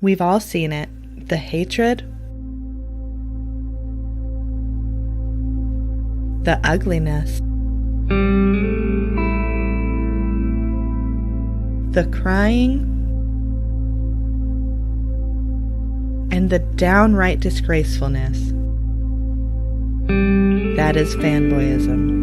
We've all seen it. The hatred, the ugliness, the crying, and the downright disgracefulness. That is fanboyism.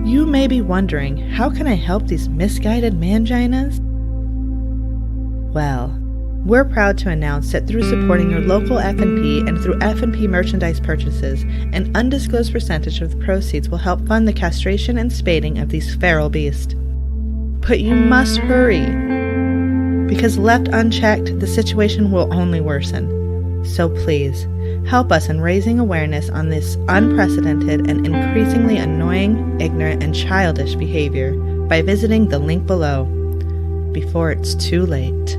You may be wondering, how can I help these misguided manginas? Well, we're proud to announce that through supporting your local F&P and through F&P merchandise purchases, an undisclosed percentage of the proceeds will help fund the castration and spading of these feral beasts. But you must hurry, because left unchecked, the situation will only worsen. So please, help us in raising awareness on this unprecedented and increasingly annoying, ignorant, and childish behavior by visiting the link below, before it's too late.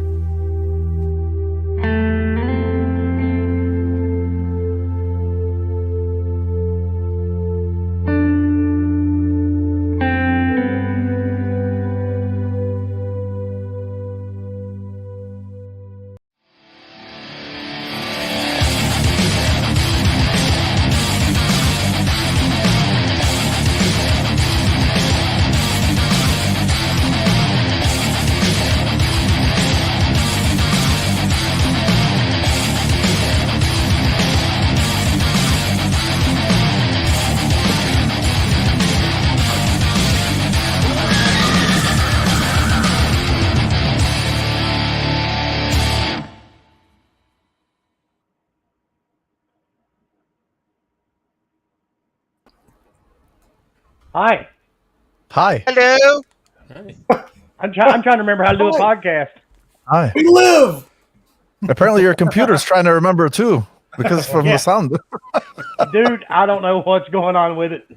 Hi. Hi. Hello. I'm trying to remember how to do a podcast. Hi. We live. Apparently your computer's trying to remember too, because from Yeah. the sound. Dude, I don't know what's going on with it.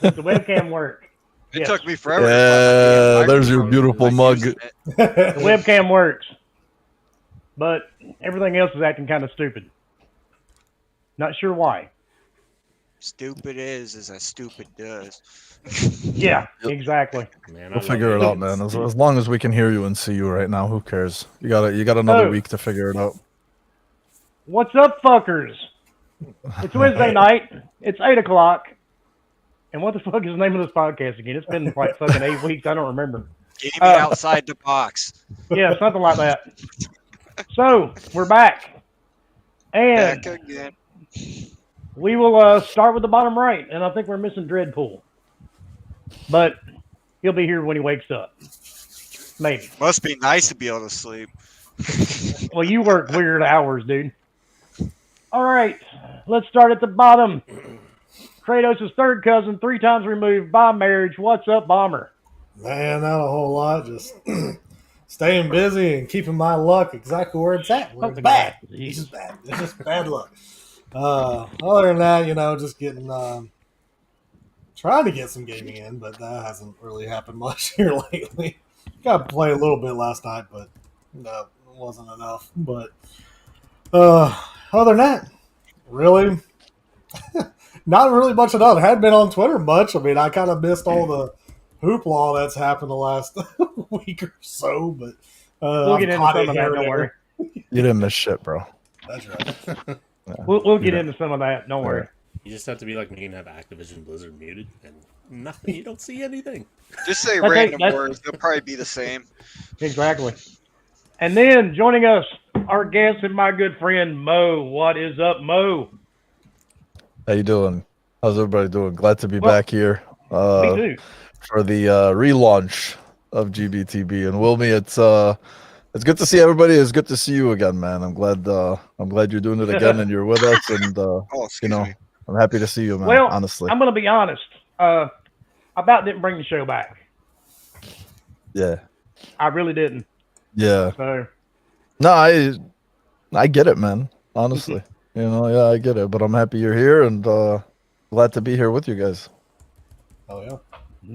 Does the webcam work? It Yes. took me forever. to Yeah, find my there's your microphone beautiful and, mug. using it. The webcam works. But everything else is acting kind of stupid. Not sure why. Stupid is as stupid does. Yeah, exactly. Man, We'll figure it out, man. As long as we can hear you and see you right now, who cares? You got another Oh. week to figure it out. What's up, fuckers? It's Wednesday night. It's 8 o'clock. And what the fuck is the name of this podcast again? It's been like fucking 8 weeks. I don't remember. Getting me outside the box. Yeah, something like that. So, we're back. And Back again. we will start with the bottom right. And I think we're missing Dreadpool. But he'll be here when he wakes up. Maybe. Must be nice to be able to sleep. Well, you work weird hours, dude. All right, let's start at the bottom. Kratos' third cousin, 3 times removed by marriage. What's up, Bomber? Man, not a whole lot. Just staying busy and keeping my luck exactly where it's at. Where it's bad. It's just bad. It's just bad luck. Other than that, just getting trying to get some gaming in, but that hasn't really happened much here lately. Got to play a little bit last night, but no, it wasn't enough. But other than that, really, not really much at all. I hadn't been on Twitter much. I mean, I kind of missed all the hoopla that's happened the last week or so, but We'll get into caught some it of here that. and Don't worry. there. You didn't miss shit, bro. That's right. We'll get into some of that. Don't worry. You just have to be like me and have Activision Blizzard muted, and nothing. You don't see anything. Just say Okay, random that's- words. They'll probably be the same. Exactly. And then joining us, our guest and my good friend Mo. What is up, Mo? How you doing? How's everybody doing? Glad to be Well, back here Me too. for the relaunch of GBTB. And Wilmy, it's good to see everybody. It's good to see you again, man. I'm glad you're doing it again and you're with us. And Oh, excuse me. I'm happy to see you, man. Well, honestly, I'm going to be honest. I about didn't bring the show back. yeah, I really didn't. yeah. So, No, I get it, man. Honestly, yeah, I get it. But I'm happy you're here and glad to be here with you guys. Oh yeah.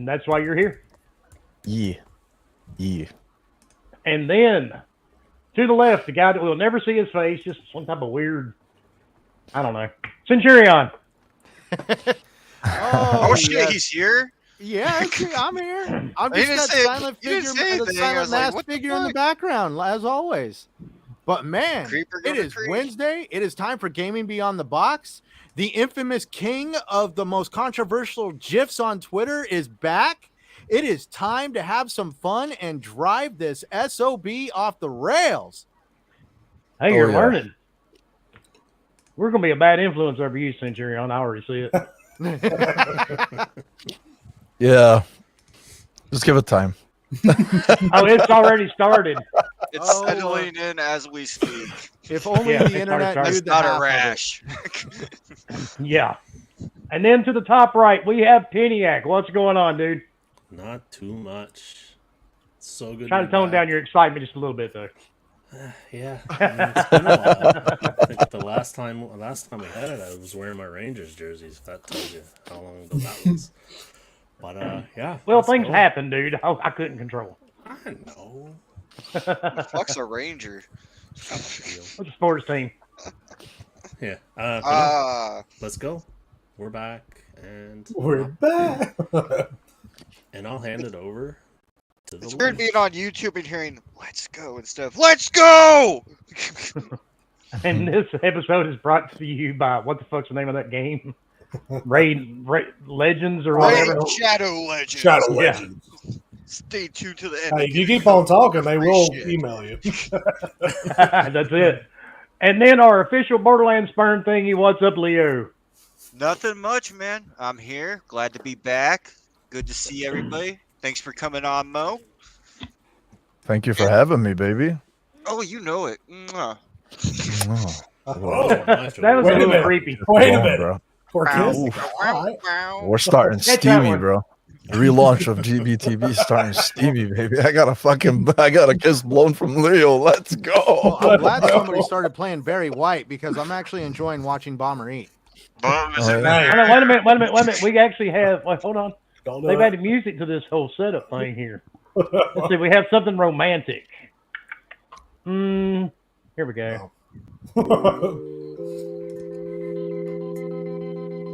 that's why you're here. Yeah. And then, to the left, the guy that we'll never see his face, just some type of weird I don't know. Centurion. Oh, shit, he's here? Yeah, I'm here. I'm You just didn't that say- silent you didn't figure, say the anything. I silent was like, masked what the figure in the fuck? background, as always. But man, Creeper it gonna is creep. Wednesday. It is time for Gaming Beyond the Box. The infamous king of the most controversial GIFs on Twitter is back. It is time to have some fun and drive this SOB off the rails. Hey, Oh, you're yeah. learning. We're going to be a bad influence over you, Centurion. I already see it. Yeah. Just give it time. Oh, it's already started. It's Oh, settling in as we speak. If only Yeah, the it's internet already knew That's the not half a of it. rash. Yeah. And then to the top right, we have Peniac. What's going on, dude? Not too much. So good. Trying to be tone back. down your excitement just a little bit, though. Yeah, I mean, it's been a while. I think the last time we had it, I was wearing my Rangers jerseys. If that tells you how long ago that was. But yeah. Well, let's things go. happen, dude. I couldn't control. I know. Fuck's a ranger. What's the sports team? Yeah. But no, Ah, let's go. We're back, and We're back. and I'll hand it over to the it's weird lady. being on YouTube and hearing "Let's go" instead of "Let's go." And this episode is brought to you by what the fuck's the name of that game? Raid Legends or Raid whatever. Shadow Legends. Shadow Yeah. Legends. Stay tuned to the end. Hey, if you keep on talking, they will Shit. email you. That's it. And then our official Borderlands Sperm thingy. What's up, Leo? Nothing much, man. I'm here. Glad to be back. Good to see everybody. Thanks for coming on, Mo. Thank you for having me, baby. Oh, you know it. Mwah. Oh, Oh, That was Wait a a little minute. creepy. wait a Come on, minute. bro. Poor Bow, kids. bow, All right. bow. We're starting Catch that steamy, one. bro. The relaunch of GBTV starting steamy, baby. I got a kiss blown from Leo. Let's Well, go. I'm glad somebody started playing Barry White because I'm actually enjoying watching Bomber eat. Boom, is Oh, it- yeah. Hold on, wait a minute. We actually have. Wait, hold on. Don't do They've it. added music to this whole setup thing here. Let's see. We have something romantic. Here we go.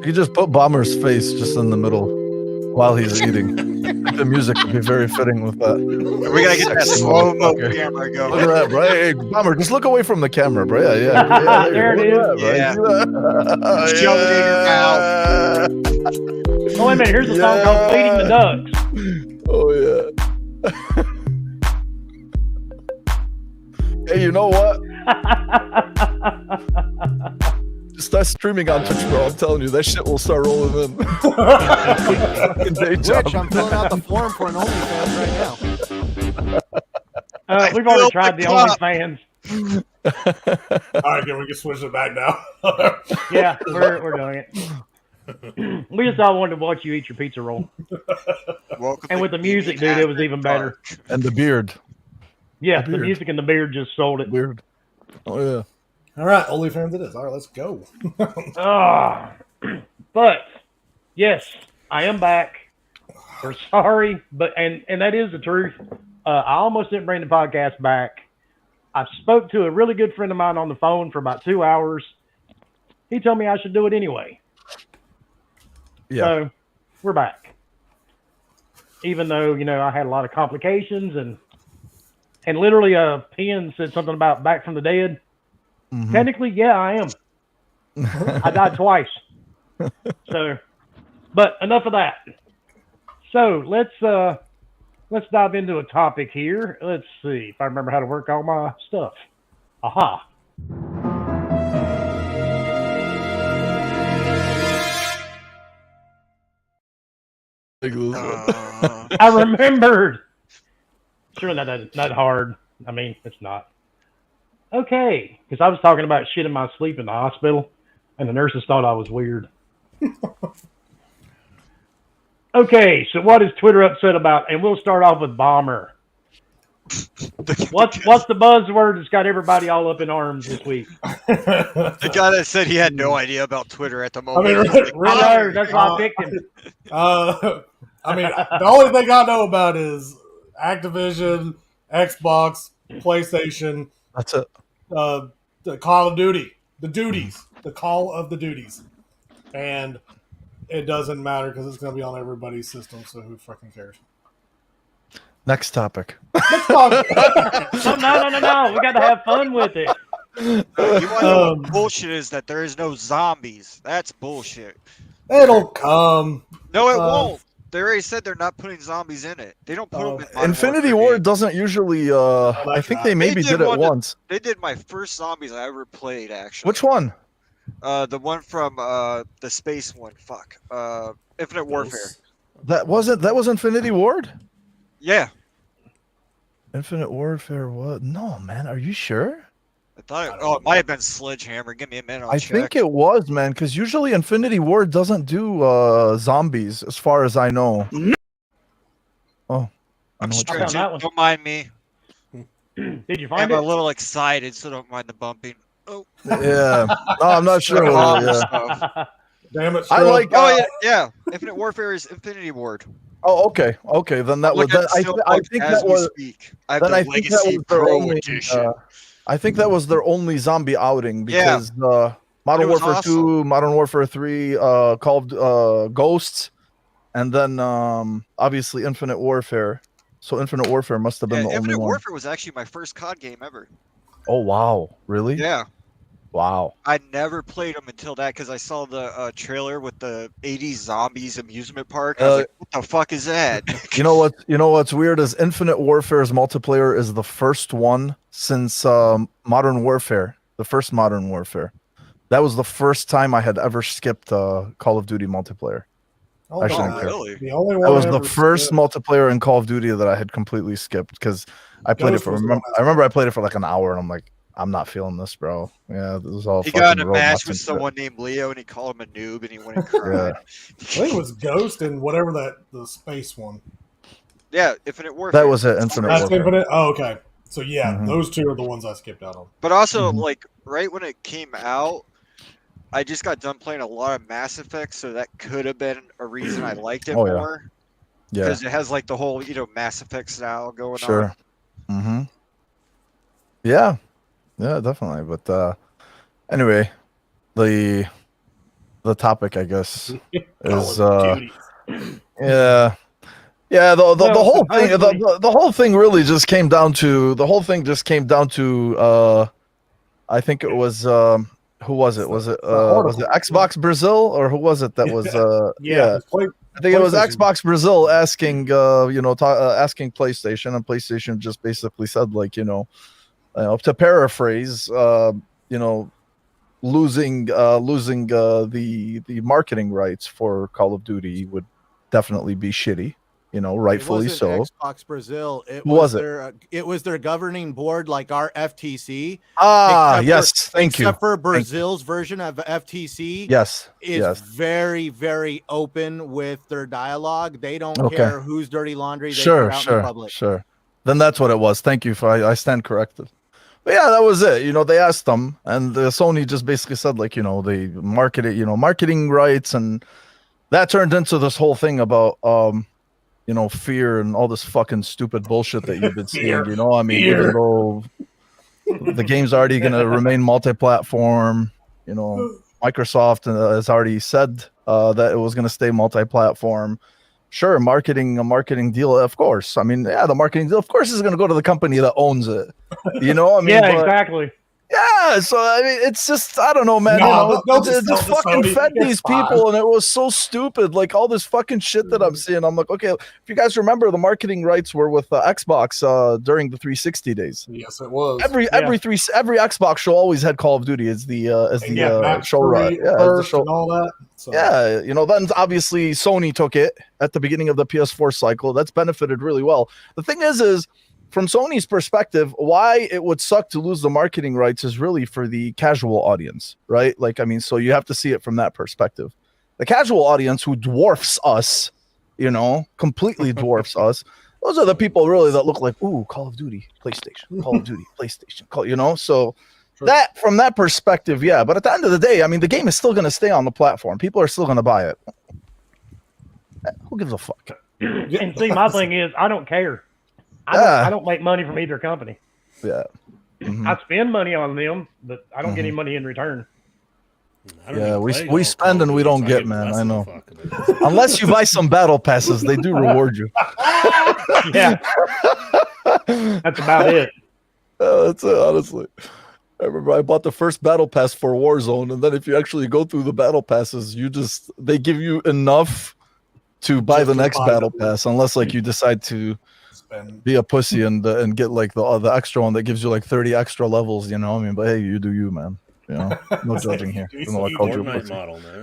You just put Bomber's face just in the middle while he's eating. The music would be very fitting with that. We gotta get that Sexy slow-mo motherfucker. camera Look going. at that, bro. Hey, Bomber, just look away from the camera, bro. Yeah. There it Look is. at that, bro. Yeah. Shove it in your Yeah. Oh, wait a minute. Here's a song called Feeding the Ducks. Oh, yeah. Hey, you know what? Start streaming on Twitch, bro. I'm telling you, that shit will start rolling in. Fucking day job. Rich, I'm filling out the form for an OnlyFans right now. We've already filled tried the the cup. OnlyFans. All right, can we can switch it back now? Yeah, we're doing it. We just all wanted to watch you eat your pizza roll. Welcome And to with the music, Gaming dude, it was After even better. Dark. And the beard. Yeah, The the beard. music and the beard just sold it. Weird. Oh, yeah. All right, OnlyFans it is. All right, let's go. But yes, I am back. We're sorry, but and that is the truth. I almost didn't bring the podcast back. I spoke to a really good friend of mine on the phone for about 2 hours. He told me I should do it anyway. Yeah. So we're back. Even though, I had a lot of complications and literally Penn said something about back from the dead. Mhm. Technically, yeah, I am. I died twice. So, but enough of that. So let's dive into a topic here. Let's see if I remember how to work all my stuff. Aha. I remembered. Sure, not hard. I mean, it's not. Okay, because I was talking about shit in my sleep in the hospital, and the nurses thought I was weird. Okay, so what is Twitter upset about? And we'll start off with Bomber. What's the buzzword that's got everybody all up in arms this week? The guy that said he had no idea about Twitter at the moment. mean, He's like, really? I know, that's why I picked him. I mean, the only thing I know about is Activision, Xbox, PlayStation, That's it. the Call of Duty, the duties. the Call of the Duties, and it doesn't matter because it's going to be on everybody's system. So who fucking cares? Next topic. Let's talk. No. We got to have fun with it. You want to know what bullshit is that there is no zombies. That's bullshit. It'll come. No, it won't. They already said they're not putting zombies in it. They don't put them in Modern Infinity Warfare Ward games. doesn't usually. I think they maybe did it once. They did my first zombies I ever played, actually. Which one? The one from the space one. Fuck. Infinite Warfare. That was Infinity Ward. Yeah. Infinite Warfare. What? No, man. Are you sure? I thought it might have been Sledgehammer. Give me a minute. I think it was, man, because usually Infinity Ward doesn't do zombies, as far as I know. Oh, I'm I know what you stretching. that one. Don't mind me. Did you I'm find a it? little excited, so don't mind the bumping. Oh, Yeah. No, I'm not sure. Oh, Yeah. Damn it! I Scrub. like. oh yeah. Infinite Warfare is Infinity Ward. Oh, okay. Okay, then that was. Look at I Steelbook think as that we was. speak. I have Then the I think that Legacy was their Pro only. Edition. I think that was their only zombie outing Yeah. because Modern It was Warfare awesome. 2, Modern Warfare 3, Call of Ghosts, and then obviously Infinite Warfare. So Infinite Warfare must have been the only Infinite one. Warfare was actually my first COD game ever. Oh wow, really? Yeah. Wow. I never played them until that because I saw the trailer with the 80s zombies amusement park. I was like, what the fuck is that? You know what's weird is Infinite Warfare's multiplayer is the first one since Modern Warfare, the first Modern Warfare. That was the first time I had ever skipped Call of Duty multiplayer. Oh, I no, shouldn't care. Really? The only one That was I the ever first skipped- multiplayer in Call of Duty that I had completely skipped because I played Ghost it for. was the one I remember I played it for like an hour and I'm like, I'm not feeling this, bro. Yeah, this is all. He fucking got in a robots match and with shit. someone named Leo and he called him a noob and he went and cried. I think it was Ghost and whatever the space one. Yeah, Infinite Warfare. That was it. Infinite That's Warfare. Infinite. Oh, okay. So yeah, Mhm. those two are the ones I skipped out on. But also, Mhm. like, right when it came out, I just got done playing a lot of Mass Effect, so that could have been a reason I liked it Oh, yeah. more. Yeah, Because it has, like, the whole, Mass Effect style going on. sure. Mm-hmm. Yeah, yeah, definitely. But anyway, the topic, I guess, is yeah. Yeah, the Well, whole thing supposedly- the whole thing really just came down to I think it was who was it? Was it Xbox Brazil or who was it that was yeah. It's play- I think it was PlayStation. Xbox Brazil asking asking PlayStation, and PlayStation just basically said like, to paraphrase, losing the marketing rights for Call of Duty would definitely be shitty, rightfully It so. wasn't Xbox Brazil. It Who was was it? their governing board, like our FTC. Ah, Except for- yes, thank you. Except for Brazil's version of FTC, Yes, is yes. very, very open with their dialogue. They don't Okay. care whose dirty laundry they Sure, put out in the sure, public. sure. Then that's what it was. Thank you for I stand corrected. But yeah, that was it. They asked them, and Sony just basically said like, they marketed, marketing rights, and that turned into this whole thing about fear and all this fucking stupid bullshit that you've been seeing. I mean, Fear. even though the game's already going to remain multi-platform, Microsoft has already said that it was going to stay multi-platform. Sure, a marketing deal, of course. I mean, yeah, the marketing deal, of course, is going to go to the company that owns it. I mean, Yeah, but- exactly. yeah, so I mean, it's just I don't know, man. No, they'll It just just sell to fucking Sony. fed It's these fine. people, and it was so stupid. Like all this fucking shit that I'm seeing. I'm like, okay, if you guys remember, the marketing rights were with Xbox during the 360 days. Yes, it was. Every Xbox show always had Call of Duty as the Max show run. Free Yeah, as the first show. and all that. So, Yeah, then obviously Sony took it at the beginning of the PS4 cycle. That's benefited really well. The thing is from Sony's perspective, why it would suck to lose the marketing rights is really for the casual audience, right? Like, I mean, so you have to see it from that perspective. The casual audience who dwarfs us, completely dwarfs us. Those are the people really that look like, ooh, Call of Duty, PlayStation, Call of Duty, PlayStation, so Sure. that from that perspective, yeah. But at the end of the day, I mean, the game is still going to stay on the platform. People are still going to buy it. Who gives a fuck? And see, my thing is, I don't care. Yeah. I don't make money from either company. Yeah. Mhm. I spend money on them, but I don't get any money in return. I don't Yeah, even we play we Call spend of and we Duty, don't so I get, give man. less I of a know. fuck about it. Unless you buy some battle passes, they do reward you. Yeah, that's about it. That's it, honestly. I remember I bought the first battle pass for Warzone, and then if you actually go through the battle passes, they give you enough to buy Just the to next buy battle them. pass, unless like you decide to Spend. be a pussy and get like the extra one that gives you like 30 extra levels. You know, what I mean, but hey, you do you, man. You know, no judging here. Even though I called you a Fortnite pussy. model, man.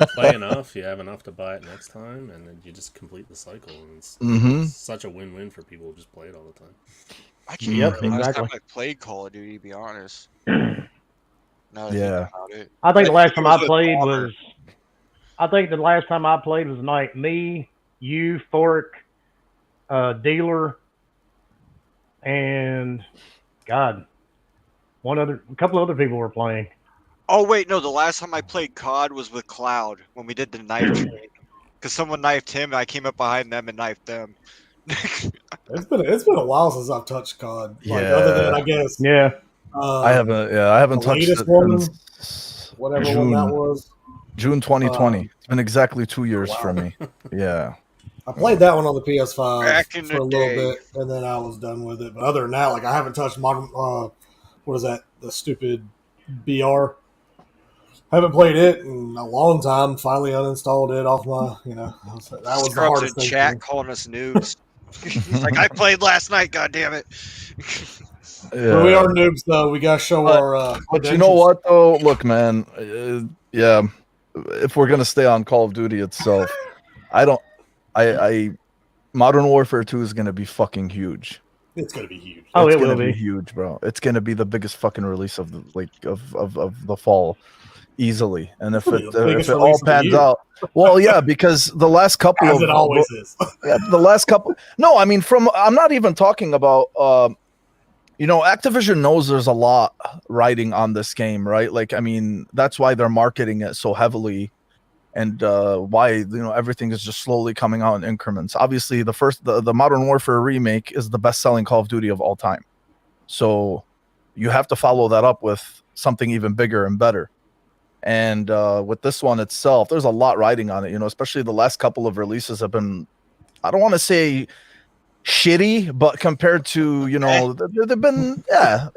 You play enough, you have enough to buy it next time, and then you just complete the cycle. And it's such a win-win for people who just play it all the time. I can't Yep, remember the last exactly. time I played Call of Duty, to be honest. Now that I think Yeah. about it. I think the last time it was I with played Bomber. was. I think the last time I played was like me, you, Fork, Dealer, and God, a couple other people were playing. Oh wait, no, the last time I played COD was with Cloud when we did the knife train. Because someone knifed him, and I came up behind them and knifed them. It's been a while since I've touched COD. Like Yeah. other than I guess Yeah, I haven't the touched latest it one, since whatever one that was. June 2020. It's been exactly 2 years wow. for me. Yeah. I played that one on the PS5 Back in for the a little day. bit, and then I was done with it. But other than that, like I haven't touched modern. What is that? The stupid BR. Haven't played it in a long time. Finally uninstalled it off my. That was the Scrubs hardest in thing. chat For me. calling us noobs. He's like, I played last night, god damn it. But we are noobs, though. We gotta show But- our. But you know what, though? Look, man. Yeah. If we're gonna stay on Call of Duty itself, I Modern Warfare 2 is gonna be fucking huge. It's gonna be huge. Oh, It's it will gonna be. huge, bro. It's gonna be the biggest fucking release of the fall, easily. And if Probably it the biggest all release of the pans year. out, well, yeah, because the last couple As of it always is. yeah, the last couple. No, I mean, I'm not even talking about. Activision knows there's a lot riding on this game, right? Like, I mean, that's why they're marketing it so heavily, and why everything is just slowly coming out in increments. Obviously, the Modern Warfare remake is the best-selling Call of Duty of all time, so you have to follow that up with something even bigger and better. And with this one itself, there's a lot riding on it. Especially the last couple of releases have been, I don't want to say shitty, but compared to they've been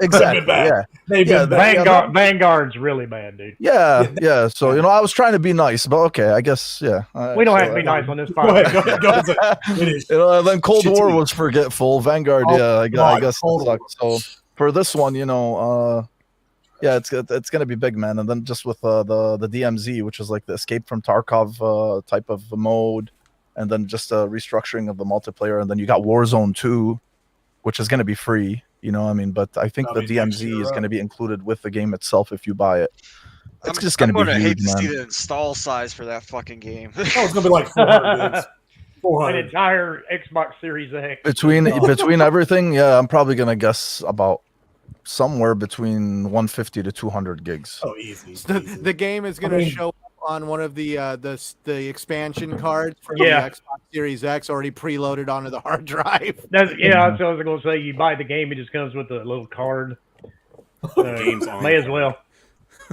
exactly bad. yeah They've Yeah, been bad. Vanguard's really bad, dude. yeah. So I was trying to be nice, but okay, I guess We don't have so, to be nice on this Go ahead. podcast. Go ahead. It is. and then Cold War Shitty. was forgetful. Vanguard, Oh, I God, guess Cold it sucked. So for this one, it's gonna be big, man. And then just with the DMZ, which is like the Escape from Tarkov type of mode, and then just a restructuring of the multiplayer, and then you got Warzone 2, which is gonna be free. But I think That'll the be next DMZ year, is right? gonna be included with the game itself if you buy it. It's just I'm gonna be gonna huge, hate to see man. the install size for that fucking game. Oh, it's gonna be like 400 gigs. An 400. entire Xbox Series X. Between everything, yeah, I'm probably gonna guess about somewhere between 150 to 200 gigs. Oh, easy. The game is going to mean- show up on one of the expansion cards for Yeah. the Xbox Series X already preloaded onto the hard drive. That's what I was going to say. You buy the game, it just comes with a little card. Games on May the as well.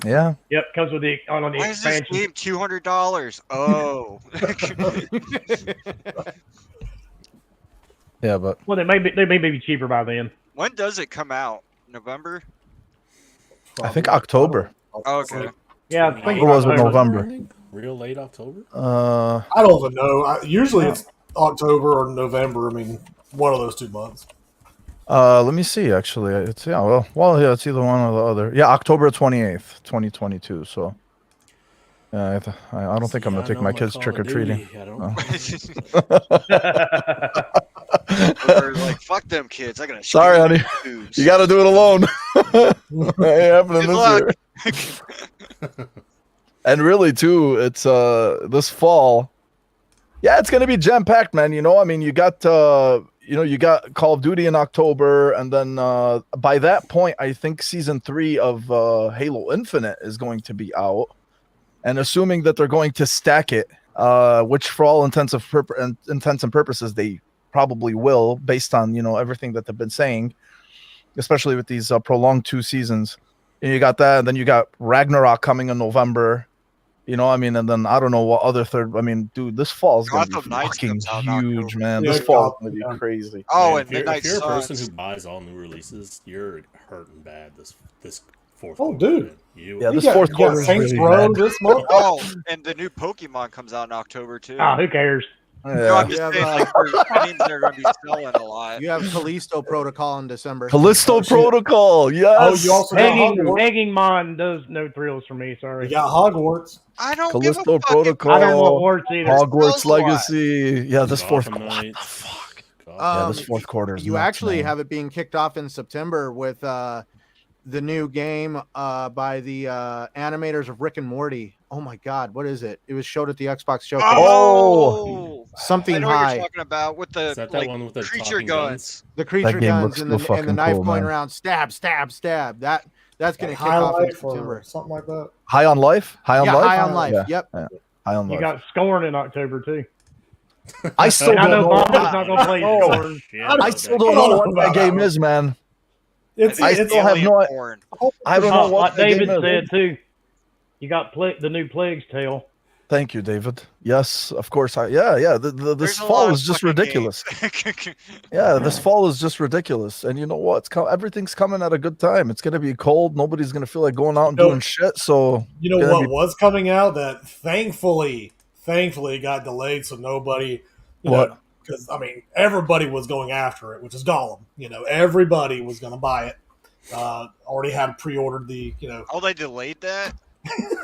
Yeah. Yep, comes with the on the Why is this expansion. game $200? Oh. Yeah, but Well, they may be cheaper by then. When does it come out? November? I think October. Oh, okay. Yeah, I think Or was it October. November? Real late October? I don't even know. Usually it's October or November. I mean, one of those 2 months. Let me see. Actually, it's yeah. Yeah, it's either one or the other. Yeah, October 28th, 2022. So, I don't think I'm gonna take my kids trick or treating. I don't. Or like, fuck them kids. I gotta Sorry, shoot honey. boobs. You got to do it alone. Ain't happening Good this luck. year. And really, too, it's this fall. Yeah, it's gonna be jam packed, man. I mean, you got you got Call of Duty in October, and then by that point, I think Season 3 of Halo Infinite is going to be out. And assuming that they're going to stack it, which for all intents and purposes they probably will, based on everything that they've been saying, especially with these prolonged 2 seasons. And you got that, and then you got Ragnarok coming in November. You know, I mean, and then I don't know what other third. I mean, dude, this fall is gonna be Gotham Knights fucking comes out in huge, October. man. Yeah, This fall is Gotham, gonna be crazy. Oh, Man, and if you're, Midnight if you're a person Suns. who buys all new releases, you're hurting bad this fourth. Oh, quarter, dude. man. You, Yeah, You this got- fourth you got quarter is Saints really Row bad. this month. Oh, and the new Pokemon comes out in October too. Oh, who cares? No, Yeah. I'm just Yeah, saying, like, that means they're going to be selling a lot. You have Callisto Protocol in December. Callisto shit. Protocol, yes. Oh, you also got Begging, Hogwarts. begging Mon does no thrills for me. Sorry. You got Hogwarts. I don't Callisto give a fuck Protocol. I don't want warts either. Hogwarts Smells a lot. Legacy. Yeah, this fourth. Gotham What the Knights. fuck? God. Yeah, Um, this fourth quarter is You nuts, actually man. have it being kicked off in September with the new game by the animators of Rick and Morty. Oh my God, what is it? It was showed at the Xbox showcase. Oh, I Something know what high. you're talking about with the Is that that like, one with the creature talking guns. The creature game guns looks and so the fucking knife cool, going man. around. Stab, stab, stab. That's going to kick High off in Life September. or something like that. High on Life. High on Yeah, Life. High on Life. Yeah. Yep. High on You Life. got Scorn in October too. I still I don't know know. Bomber's not gonna play Oh, Scorn. Shit, I about still that don't game. know what that game is, man. It's I it's still have Alien no- porn. I don't know Oh, what like that David game is. said too. You got the new Plague's Tale. Thank you, David. Yes, of course. Yeah. This There's a lot fall of is just fucking ridiculous. games. Yeah, this fall is just ridiculous. And you know what? Everything's coming at a good time. It's gonna be cold. Nobody's gonna feel like going out and No. doing shit. So You know gonna what be- was coming out that thankfully got delayed, so nobody, What? because I mean everybody was going after it, which is Gollum. You know, everybody was going to buy it. Already had pre-ordered the, Oh, they delayed that?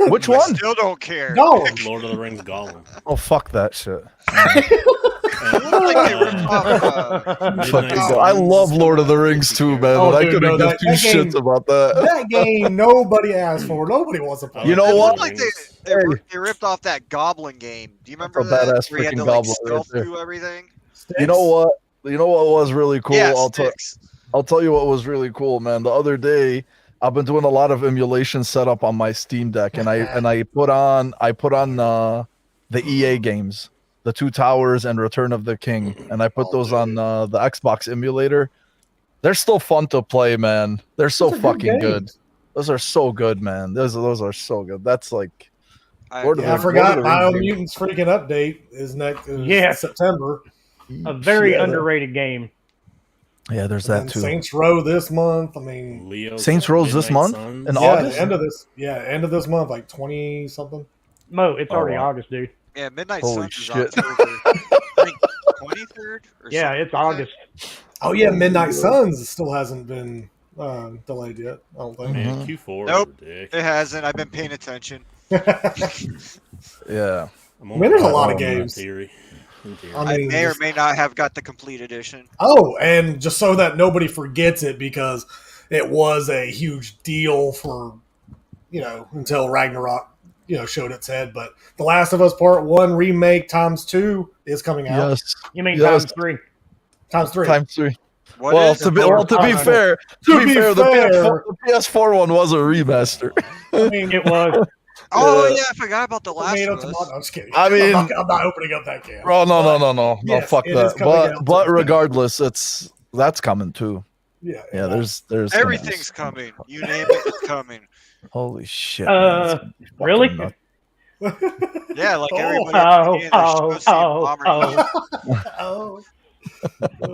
Which I one? still don't care. Gollum. Lord of the Rings Gollum. Oh, fuck that shit. It looked like they ripped off, Midnight Fucking Suns, go. I love Lord of the Rings too, man. Oh, but I dude, couldn't no, give that two game- shits about that. That game nobody asked for. Nobody wants to play. You know it what? looked like they ripped off that Goblin game. Do you remember a that? badass Where you had freaking to like Goblin right stealth there. through everything? You know what? You know what was really cool? Yeah, I'll sticks. tell you what was really cool, man. The other day, I've been doing a lot of emulation setup on my Steam Deck, and I put on the EA games, the Two Towers and Return of the King, and I put Oh, those on dude. the Xbox emulator. They're still fun to play, man. They're so Those are fucking games. good. Those are so good, man. Those are so good. That's like Lord of Yeah, I the- forgot Lord of the Rings Biomutant's freaking update is next Yes. September. A very Yeah, underrated game. Yeah, there's And that too. Saints Row this month. I mean, Leo. Saints Row's this Midnight month? Suns. In yeah, August? the end of this month, like 20 something. Mo, it's Oh, already wow. August, dude. Yeah, Midnight Holy Suns is shit. October. I think 23rd or Yeah, something it's like August. Oh yeah, Midnight Suns still hasn't been delayed yet. I don't think. Man, Mhm. Q4 Nope. is ridiculous. that. It hasn't. I've been paying attention. Yeah. I'm I mean, there's a lot of Oh, games. Theory. In theory. I I mean, may or just- may not have got the complete edition. Oh, and just so that nobody forgets it, because it was a huge deal for, until Ragnarok, showed its head. But The Last of Us Part 1 remake times 2 is coming out. Yes. You mean Yes. times 3? Times 3. Times 3. What Well, is to it? be fair, To be the fair. PS4 one was a remaster. I mean, It was. Oh Yeah. yeah, I forgot about the last tomato, of tomato. us. I'm just kidding. I mean- I'm not opening up that can. Oh no, Yes, fuck it is that. coming But out but too. regardless, that's coming too. Yeah, Yeah, there's Everything's coming. You name it, it's coming. Holy shit. man. It's gonna be fucking Really? nuts. Yeah, like Oh, everybody at the beginning, they're supposed to see Bomber. Oh.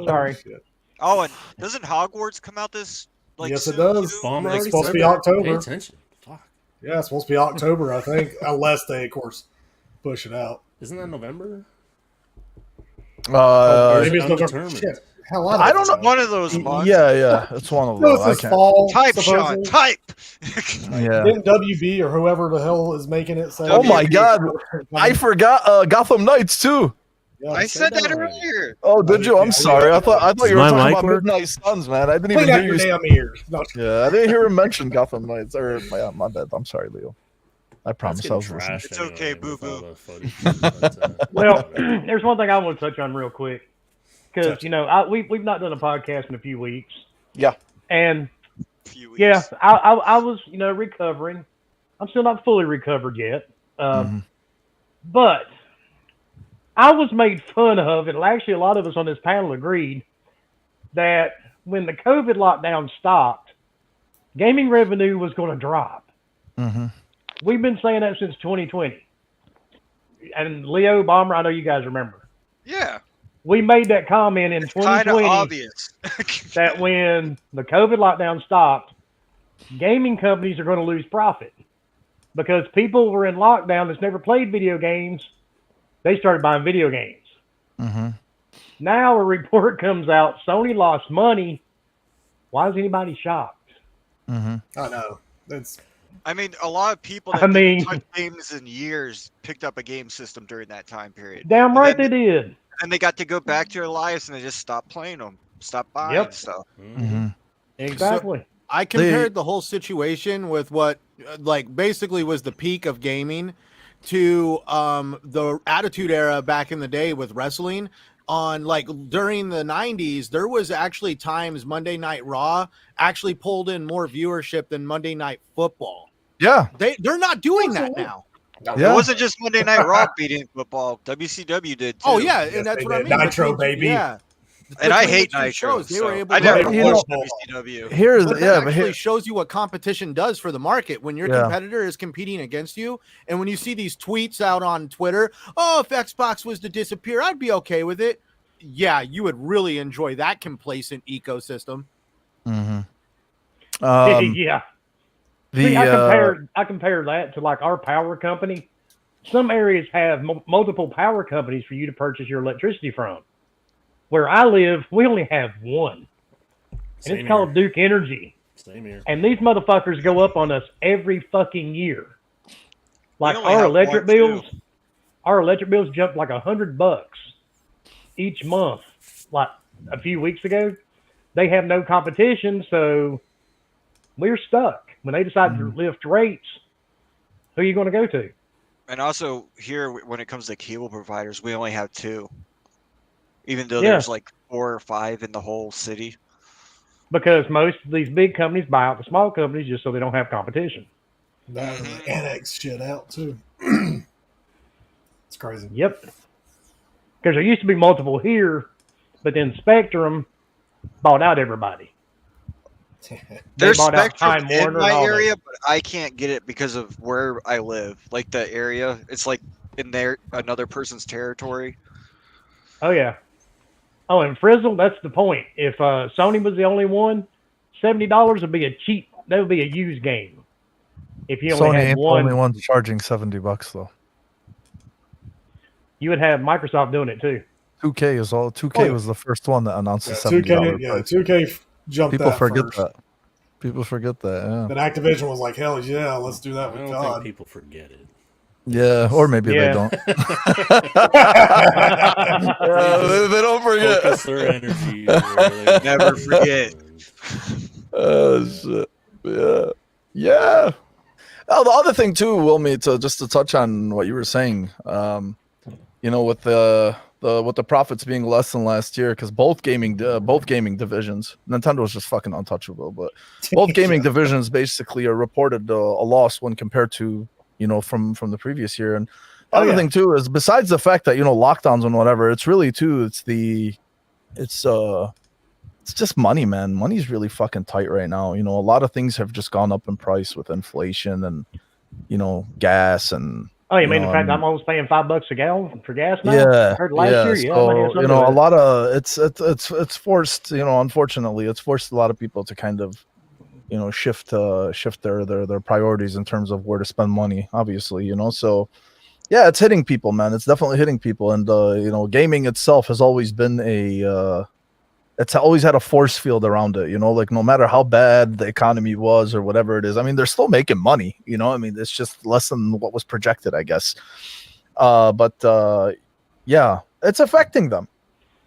Sorry. Shit. Oh, and doesn't Hogwarts come out this? Like, Yes, it soon, does. too? Bomber It's already supposed to said be that. October. Pay attention. Fuck. Yeah, it's supposed to be October, I think, unless they, of course, push it out. Isn't that November? Maybe it's November. undetermined. Shit. Hell, I I don't don't know. One of those months. Yeah, it's one of No, them. it's I this can't. fall. Type, supposedly. Sean. Type. Yeah. Didn't WB or whoever the hell is making it say? Oh my god. I forgot Gotham Knights too. Yeah. I said that that already. earlier. Oh, did you? I'm sorry. I thought you Does were my talking mic about work? Midnight Suns, man. I didn't even Clean out hear your you. damn ears. No, Yeah, I didn't hear him mention Gotham Knights. Or my bad. I'm sorry, Leo. I That's promise I getting was listening. trashed It's okay, anyway with boo-boo. all the footage, but, Well, whatever. there's one thing I want to touch on real quick. Because, we've not done a podcast in a few weeks. Yeah. And, Few weeks. yeah, I was, recovering. I'm still not fully recovered yet. Mhm. But I was made fun of, and actually a lot of us on this panel agreed, that when the COVID lockdown stopped, gaming revenue was going to drop. Mm-hmm. We've been saying that since 2020. And Leo Bomber, I know you guys remember. Yeah, We made that comment in it's kind of 2020 obvious. that when the COVID lockdown stopped, gaming companies are going to lose profit because people were in lockdown that's never played video games. They started buying video games. Mm-hmm. Now a report comes out, Sony lost money. Why is anybody shocked? Mm-hmm. I know. It's I mean, a lot of people I that mean- didn't touch games in years picked up a game system during that time period. Damn And right then- they did. And they got to go back to their lives and they just stopped playing them, stopped buying Yep. stuff. Mm-hmm. Exactly. I compared the whole situation with what, like, basically was the peak of gaming to the Attitude Era back in the day with wrestling. On like during the 90s, there was actually times Monday Night Raw actually pulled in more viewership than Monday Night Football. Yeah. They're not doing that now. Yeah. It wasn't just Monday Night Raw beating football. WCW did too. Oh yeah, Yes, and that's they what I did. mean. Nitro, Between- baby. Yeah. And I Between hate the two Nitro. shows, they were so able I to- never But, you watched know- WCW. Here's But yeah, that but actually here, shows you what competition does for the market when your Yeah. competitor is competing against you. And when you see these tweets out on Twitter, oh, if Xbox was to disappear, I'd be okay with it. Yeah, you would really enjoy that complacent ecosystem. mm-hmm. Yeah. the See, I compare that to like our power company. Some areas have multiple power companies for you to purchase your electricity from. Where I live, we only have one, and Same it's called here. Duke Energy. Same here. And these motherfuckers go up on us every fucking year. Like only our have electric one, too. bills, our electric bills jumped like $100 each month. Like a few weeks ago, they have no competition, so we're stuck. When they decide to lift rates, who are you going to go to? And also here, when it comes to cable providers, we only have two. Even though Yeah. there's like 4 or 5 in the whole city. Because most of these big companies buy out the small companies just so they don't have competition. that and they annex shit out too. It's crazy. Yep. Because there used to be multiple here, but then Spectrum bought out everybody. They There's bought out Spectrum Time in Warner and my all that. area, but I can't get it because of where I live. Like the area, it's like in there another person's territory. Oh yeah. Oh, and Frizzle, that's the point. If Sony was the only one, $70 would be a cheap. That would be a used game. If you only Sony had ain't the one, only one charging $70 though. you would have Microsoft doing it too. 2K is all. 2K Oh, yeah. was the first one that announced Yeah, the $70 2K, yeah, price. 2K jumped People that forget first. that. People forget that. Yeah. Then Activision was like, hell yeah, let's do I that with don't God. think people forget it. Yeah, or maybe Yeah. they don't. They don't forget. Focus their energy. where they Never want it. forget. Oh shit. Yeah. Yeah. Oh, the other thing too, Wilmy, just to touch on what you were saying, you know, with the profits being less than last year, because both gaming divisions, Nintendo was just fucking untouchable, but both gaming divisions basically are reported a loss when compared to, you know, from the previous year. And the other thing too is, besides the fact that, you know, lockdowns and whatever, it's really too, it's just money, man. Money's really fucking tight right now. You know, a lot of things have just gone up in price with inflation and, you know, gas and. Oh, you mean know, the fact I mean- I'm almost paying $5 a gallon for gas now? Yeah, Compared to last yeah. year, yeah. I might have So, something you know, to a that. lot of it's forced. You know, unfortunately, it's forced a lot of people to kind of, you know, shift their priorities in terms of where to spend money. Obviously, you know, so yeah, it's hitting people, man. It's definitely hitting people, and you know, gaming itself has always been it's always had a force field around it, you know, like no matter how bad the economy was or whatever it is. I mean, they're still making money, you know. I mean, it's just less than what was projected, I guess. But yeah, it's affecting them.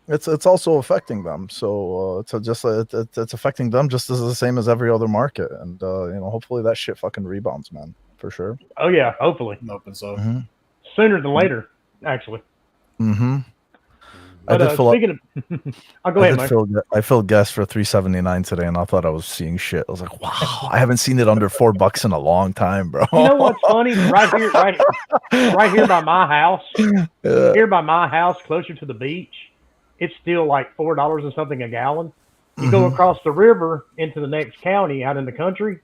It's also affecting them. So it's affecting them just as the same as every other market. And you know, hopefully that shit fucking rebounds, man, for sure. Oh, yeah, hopefully. I'm hoping so. Mm-hmm. Sooner than later, actually. Mm-hmm. But speaking of... I'll go ahead, Mike. I filled gas for $3.79 today, and I thought I was seeing shit. I was like, wow, I haven't seen it under $4 in a long time, bro. You know what's funny? Right here by my house, Yeah. here by my house, closer to the beach, it's still like $4 and something a gallon. You go across the river into the next county out in the country,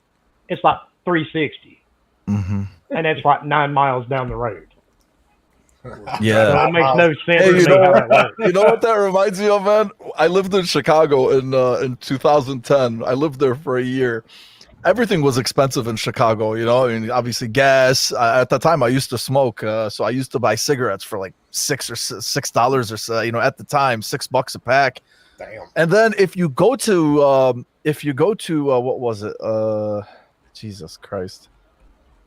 it's like 360. Mm-hmm. And that's like 9 miles down the road. Yeah. So it makes no sense Hey, to you me know how what? that works. You know what that reminds me of, man? I lived in Chicago in 2010. I lived there for a year. Everything was expensive in Chicago, you know. I mean, obviously gas. At the time, I used to smoke, so I used to buy cigarettes for like $6 or so. You know, at the time, $6 a pack. Damn. And then if you go to what was it? Jesus Christ.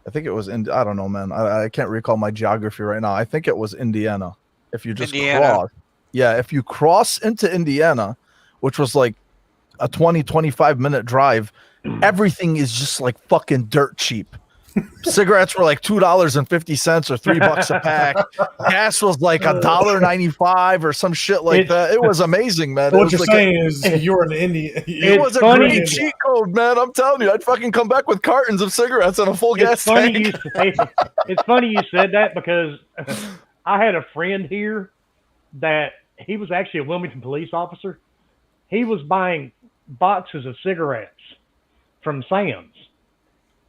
I think it was in. I don't know, man. I can't recall my geography right now. I think it was Indiana. If you just cross, yeah, if you cross into Indiana, which was like a 25 minute drive, everything is just like fucking dirt cheap. Cigarettes were like $2.50 or $3 a pack. Gas was like $1.95 or some shit like that. It was amazing, man. What it was you're like saying is you're in India. it was a funny. great cheat code, man. I'm telling you, I'd fucking come back with cartons of cigarettes and a full gas It's funny tank. you say. It's funny you said that because I had a friend here that he was actually a Wilmington police officer. He was buying boxes of cigarettes from Sam's.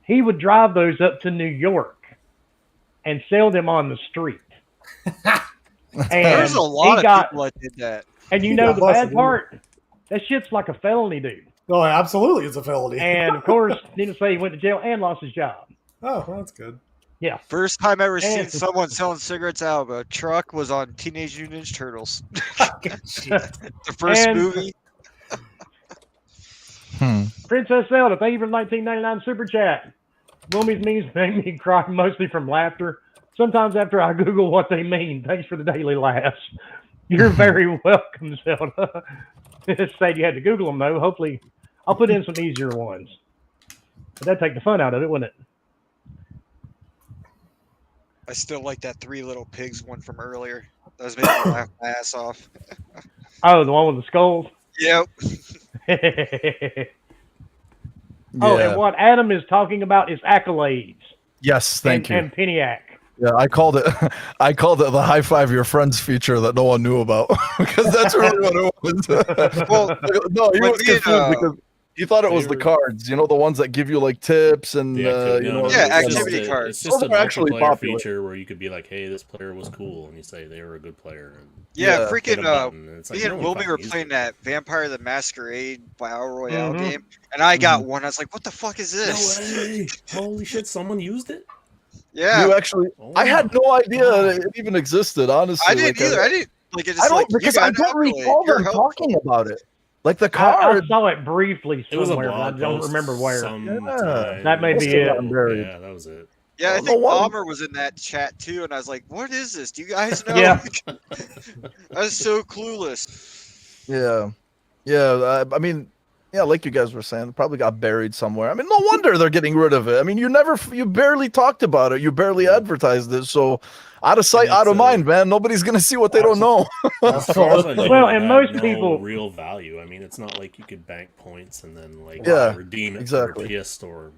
He would drive those up to New York and sell them on the street. And There's a lot of people that did that. And you He know got the busted, bad part? That shit's like a felony, dude. Oh, absolutely, it's a felony. And of course, needless to say, he went to jail and lost his job. Oh, well, that's good. Yeah. First time I ever seen And- someone selling cigarettes out of a truck was on Teenage Mutant Ninja Turtles. Shit. The first And- movie. Princess Zelda, thank you for the 1999 super chat. Wilmy's memes make me cry mostly from laughter. Sometimes after I Google what they mean. Thanks for the daily laughs. You're very welcome, Zelda. It's sad you had to Google them, though. Hopefully, I'll put in some easier ones. But that'd take the fun out of it, wouldn't it? I still like that Three Little Pigs one from earlier. That was making me laugh my ass off. Oh, the one with the skulls? Yep. Oh, Yeah. and what Adam is talking about is accolades. Yes, thank you. And Peniac. Yeah, I called it the high five your friends feature that no one knew about because that's really what it was. Well, no, he when was me confused and, because he thought it was they the were- cards, you know, the ones that give you like tips and The activity, you no, know, no, Yeah, it's just activity a- cards. It's just a Those are actually multiplayer popular. feature where you could be like, "Hey, this player was cool," and you say they were a good player. And yeah, Yeah. hit a freaking button, and it's like, me and no one Wilmy fucking were used playing it. that Vampire the Masquerade Battle Royale Mhm. game, and I got one. I was like, "What the fuck is No this?" way! Holy shit! Someone used it. Yeah, you actually. Oh I had my no idea God. it even existed. Honestly, I didn't like, either. I didn't like it. Just I don't like, you because got I an don't accolade. recall You're them helpful. talking about it. Like the I card. saw it briefly It was a somewhere. I blog don't post remember where. sometime. That may Must be have it. gotten buried. Yeah, that was it. Yeah, I Oh, think no wonder. Palmer was in that chat too, and I was like, "What is this? Do you guys know?" Yeah. I was so clueless. Yeah. I mean, yeah, like you guys were saying, it probably got buried somewhere. I mean, no wonder they're getting rid of it. I mean, you barely talked about it. You barely advertised it. So out of sight, And out it's of mind, man. Nobody's gonna see what they don't know. That's As far as I know, Well, it and had most no people- real value. I mean, it's not like you could bank points and then like Yeah, redeem it exactly. for a PS Store.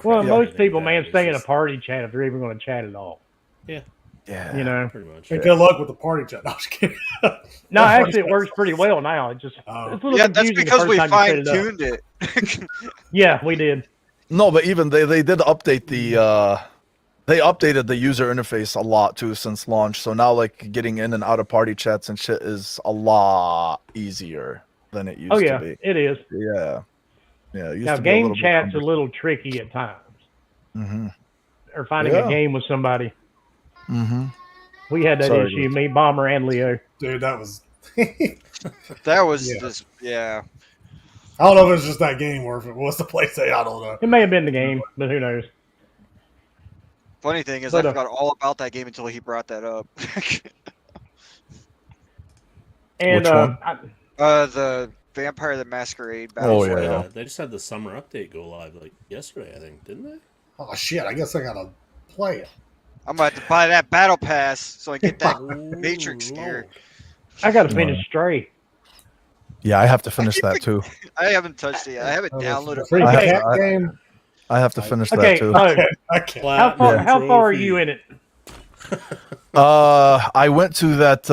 Well, Yeah. most people, That man, is stay in a just- party chat if they're even going to chat at all. Yeah. You know? Pretty much. And good luck with the party chat. No, I'm just kidding. No, actually, it works pretty well now. It just Oh. it's a little Yeah, that's confusing the because first we time fine you set it up. tuned it. Yeah, we did. No, but even they did update they updated the user interface a lot too since launch. So now like getting in and out of party chats and shit is a lot easier than it used Oh yeah, to be. it is. Yeah. Yeah. It used Now, to be a game little bit chat's a cumbersome. little tricky at times, Mhm. or finding Yeah. a game with somebody. Mhm. We had that Sorry, issue, dude. me, Bomber, and Leo. Dude, that was. That was Yeah. just yeah. I don't know if it was just that game or if it was the PlayStation. I don't know. It may have been the game, but who knows? Funny thing is, But, I forgot all about that game until he brought that up. And Which one? The Vampire the Masquerade Battle Oh, yeah. Royale. They just had the summer update go live like yesterday, I think, didn't they? Oh shit! I guess I gotta play it. I'm about to buy that battle pass so I get that Ooh, Matrix gear. Lord. I got to finish Stray. Yeah, I have to finish that too. I haven't touched it yet. I haven't Oh, downloaded Free it. I have- cat I- game. I have to finish Okay, that too. I can't. how far? Platinum How far are trophy. you in it? I went to that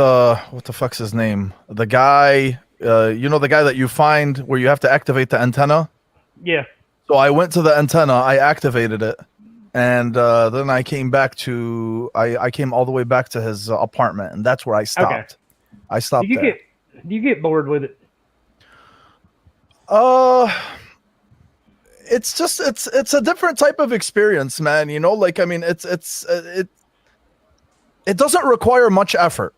what the fuck's his name? The guy You know the guy that you find where you have to activate the antenna. Yeah. So I went to the antenna, I activated it, and then I came back to I came all the way back to his apartment, and that's where I stopped. Okay. I stopped there. Do you get bored with it? It's just it's a different type of experience, man. You know, like I mean, it doesn't require much effort.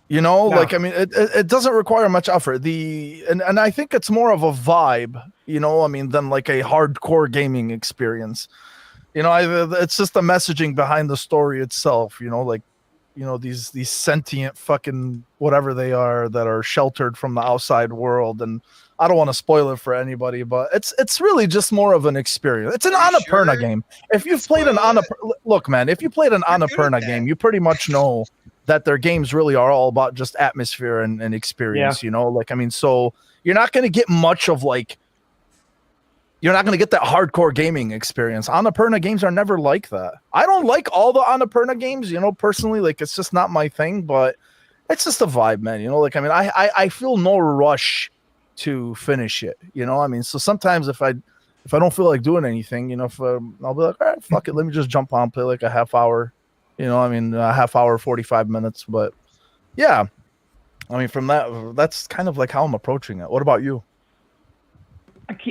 You know, No. like I mean, it doesn't require much effort. And I think it's more of a vibe, you know, I mean, than like a hardcore gaming experience. You know, it's just the messaging behind the story itself, you know, like, you know, these sentient fucking whatever they are that are sheltered from the outside world. And I don't want to spoil it for anybody, but it's really just more of an experience. It's an Are you Annapurna sure? game. If you've played an Spoil it. look, man, if you played an You're good at Annapurna that. game, you pretty much know that their games really are all about just atmosphere and experience, you know, like, I mean, so you're not going to get much of like, you're not going to get that hardcore gaming experience. Annapurna games are never like that. I don't like all the Annapurna games, you know, personally, like it's just not my thing, but it's just a vibe, man. You know, like, I mean, I feel no rush to finish it, you know, I mean, so sometimes if I don't feel like doing anything, you know, I'll be like, all right, fuck it. Let me just jump on, play like a half hour, you know, I mean, a half hour, 45 minutes, but yeah, I mean, from that's kind of like how I'm approaching it. What about you?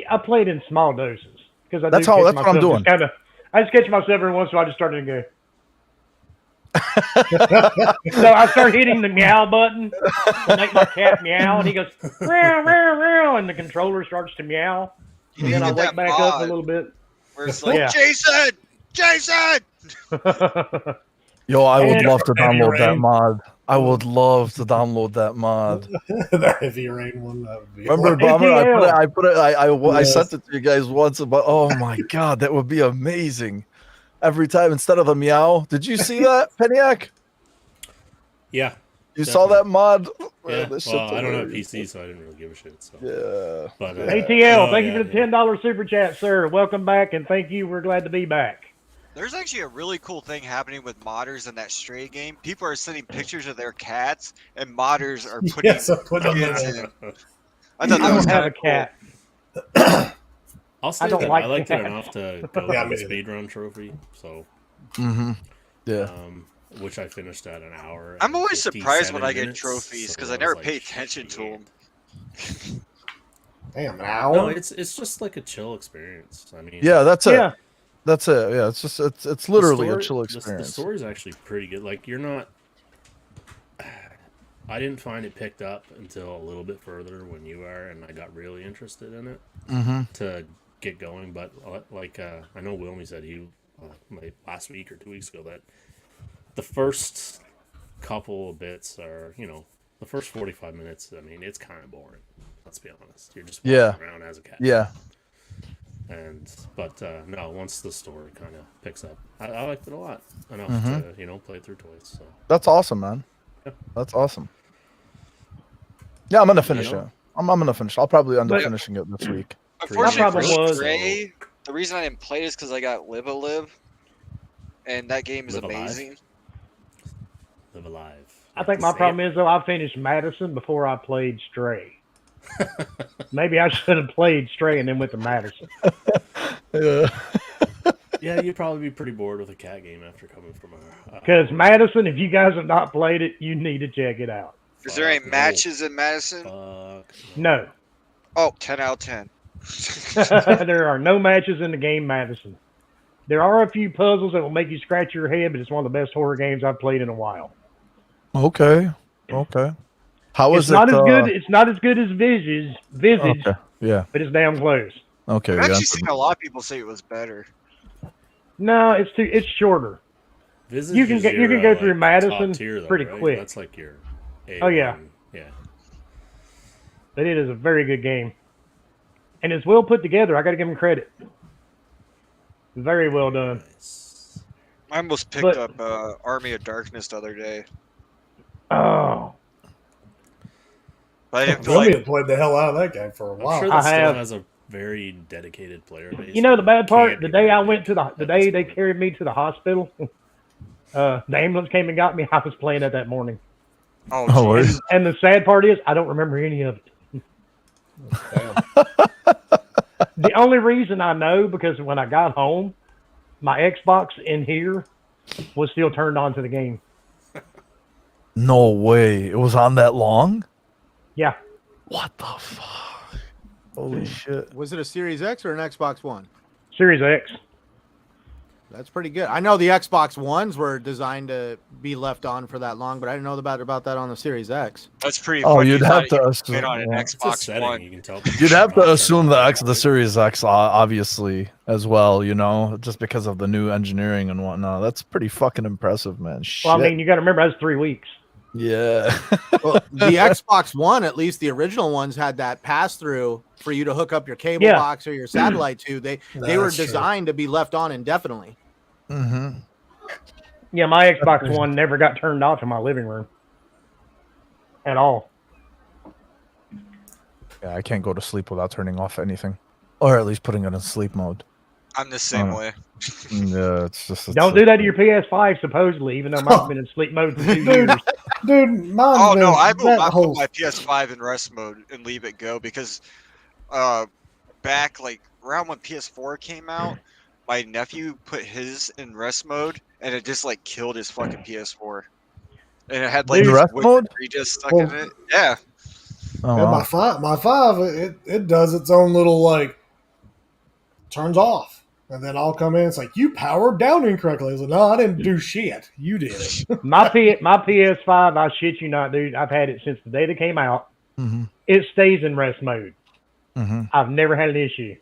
I played in small doses because That's what I'm doing. I just catch myself every once in a while. I just started to go. So I start hitting the meow button to make my cat meow, and he goes meow meow meow, and the controller starts to meow. You And need then to I get wake that back up a mod little bit. where it's like, Yeah. Jason! Yo, I would And- love to Heavy download that Rain. mod. I would love to download that mod. The Heavy Rain one. That would be Remember, ATL. Bomber? I Yes. sent it to you guys once, but oh my god, that would be amazing. Every time instead of the meow. Did you see that, Peniac? Yeah. You saw that mod? Yeah. Man, that shit's Well, I don't have hilarious. PC, so I didn't really give a shit. So. Yeah. But ATL, no, thank you yeah, for the yeah. $10 super chat, sir. Welcome back, and thank you. We're glad to be back. There's actually a really cool thing happening with modders in that Stray game. People are sending pictures of their cats, and modders are putting Yes, I put them kids in. in. I thought I that was don't have kind a of cool. cat. I'll say don't that like I liked cats. it enough to go Yeah, for me the neither. speedrun trophy. So, Mm-hmm. Yeah. which I finished at an hour. I'm and always surprised when 57 I get minutes, trophies so because I I never was like, pay attention to them. shit. Damn, an hour. No, it's just like a chill experience. I mean, Yeah, that's it. Yeah. That's it. Yeah, it's just it's the literally story- a chill the experience. story's actually pretty good. Like you're not. I didn't find it picked up until a little bit further when you are, and I got really interested in it Mm-hmm. to get going. But like I know Wilmy said like last week or 2 weeks ago that the first couple of bits are, you know, the first 45 minutes. I mean, it's kind of boring. Let's be honest. You're just walking around as a cat. Yeah. But no, once the story kind of picks up, I liked it a lot enough Mhm. to, you know, play it through twice. So That's awesome, man. Yeah. That's awesome. Yeah, I'm gonna finish know? it. I'm gonna finish. I'll probably end up But- finishing it this week. problem Unfortunately, was- Stray, the reason I didn't play it is because I got Live a Live, and that game is Live Alive? amazing. live alive. I think my problem is, though, I finished Madison before I played Stray. Maybe I should have played Stray and then went to Madison. Yeah. Yeah, you'd probably be pretty bored with a cat game after coming from a. Because Madison, if you guys have not played it, you need to check it out. Is there any Fuck no. matches in Madison? Fuck No. Oh, 10 out of 10. There are no matches in the game Madison. There are a few puzzles that will make you scratch your head, but it's one of the best horror games I've played in a while. Okay. Okay. How is It's not it? as good. It's not as good as Visage, Okay. Yeah. but it's damn close. Okay. I've Yeah. actually seen a lot of people say it was better. No, it's shorter. Visage You can is get- you your, can go through like, Madison top tier, though, pretty right? quick. That's like your. Oh, yeah. A1, yeah. But it is a very good game, and it's well put together. I got to give them credit. Very well done. Nice. I almost picked But- up Army of Darkness the other day, Oh, but I didn't feel Wilmy like. had played the hell out of that game for a I'm while. sure I that still have. has a very dedicated player base. you know the bad part. Can't The be day I very went to good the at day this they point. carried me to the hospital, the ambulance came and got me. I was playing it that morning, Oh, Oh, geez. word. and the sad part is I don't remember any of it. Damn. The only reason I know because when I got home, my Xbox in here was still turned on to the game. No way. It was on that long? Yeah. What the fuck? Holy shit. Was it a Series X or an Xbox One? Series X. That's pretty good. I know the Xbox Ones were designed to be left on for that long, but I didn't know about that on the Series X. That's pretty. Oh, funny. you'd You have thought to you assume, could fit on an yeah. It's a Xbox setting. One. You can tell. You'd have to Not assume turned the on. X, the Series X, obviously, as well, you know, just because of the new engineering and whatnot. That's pretty fucking impressive, man. Shit. Well, I mean, you got to remember that's 3 weeks. yeah. Well, the Xbox One, at least the original ones, had that pass through for you to hook up your cable Yeah. box or your satellite to. They were That's true. designed to be left on indefinitely. Mm-hmm. Yeah, my Xbox One never got turned off in my living room at all. Yeah, I can't go to sleep without turning off anything, or at least putting it in sleep mode. I'm the same way. Yeah, it's just. Don't do that to your PS5, supposedly, even though mine's been in sleep mode for 2 years. Dude, mine's Oh no, been I that put whole my PS5 in rest mode and leave it go because back like around when PS4 came out, my nephew put his in rest mode and it just like killed his fucking PS4. And it had like In this rest wood mode? tree just stuck Well- in it. Yeah. Oh, Yeah, wow. my five, it does its own little like turns off, and then I'll come in. It's like you powered down incorrectly. I was like, no, I didn't do shit. You did it. My PS5, I shit you not, dude. I've had it since the day they came out. Mm-hmm. It stays in rest mode. Mm-hmm. I've never had an issue.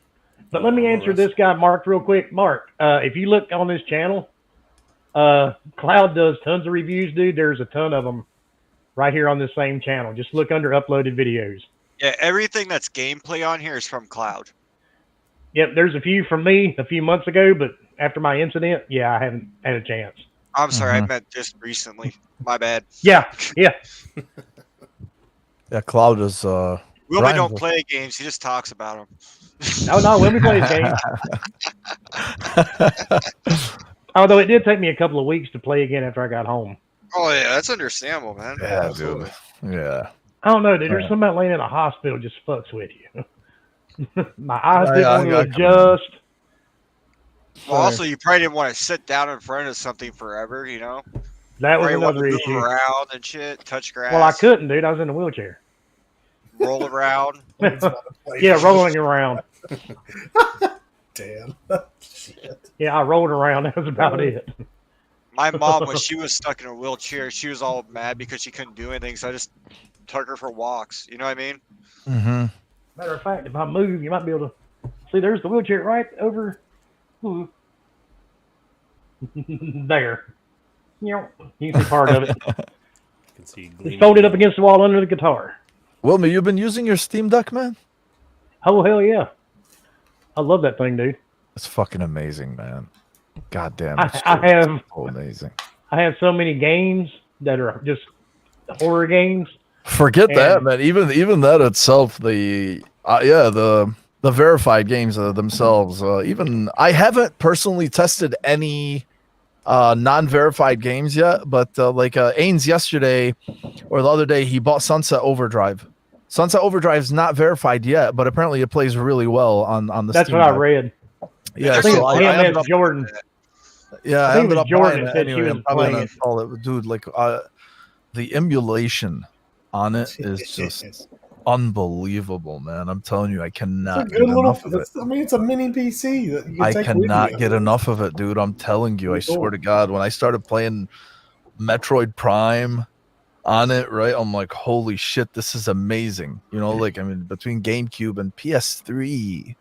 But let me answer this guy, Mark, real quick. Mark, if you look on this channel, Cloud does tons of reviews, dude. There's a ton of them right here on this same channel. Just look under uploaded videos. Yeah, everything that's gameplay on here is from Cloud. Yep, there's a few from me a few months ago, but after my incident, yeah, I haven't had a chance. I'm sorry, I Mhm. meant just recently. My bad. Yeah. Yeah, Cloud is. Wilmy Ryan don't was- play games, he just talks about them. No, let me play this game. Although it did take me a couple of weeks to play again after I got home. Oh yeah, that's understandable, man. Yeah, Absolutely. dude. Yeah. I don't know, dude. There's something about laying in a hospital just fucks with you. My eyes I didn't want to got adjust. Well, also, you probably didn't want to sit down in front of something forever, you know? That was Probably want another to move issue. around and shit, touch grass. Well, I couldn't, dude. I was in a wheelchair. roll around. Yeah, rolling around. Damn. Shit. Yeah, I rolled around. That was about it. My mom, when she was stuck in a wheelchair, she was all mad because she couldn't do anything, so I just took her for walks. You know what I mean? Mm-hmm. Matter of fact, if I move, you might be able to see. There's the wheelchair right over there. You know, you can see part of it. You can see It's gleaming. folded up against the wall under the guitar. Wilmy, you've been using your Steam Deck, man? Oh hell yeah! I love that thing, dude. It's fucking amazing, man. God damn. I It's have so amazing. I have so many games that are just horror games. Forget that, And- man. Even that itself, the verified games themselves. Even I haven't personally tested any non-verified games yet, but Ains yesterday or the other day, he bought Sunset Overdrive. Sunset Overdrive is not verified yet, but apparently it plays really well on the. That's Steam what I Deck. read. Yeah, I think so it's I him ended and up, Jordan. yeah, I I think it ended was up Jordan buying that it said she anyway. was I'm probably playing gonna it. install it, dude. The emulation on it is just unbelievable, man. I'm telling you, I It's cannot a get good little. enough of it. I mean, it's a mini PC that you can I take with cannot you. get enough of it, dude. I'm telling you, I Pretty cool. swear to God, when I started playing Metroid Prime on it, right, I'm like, holy shit, this is amazing. You know, like, I mean, between GameCube and PS3,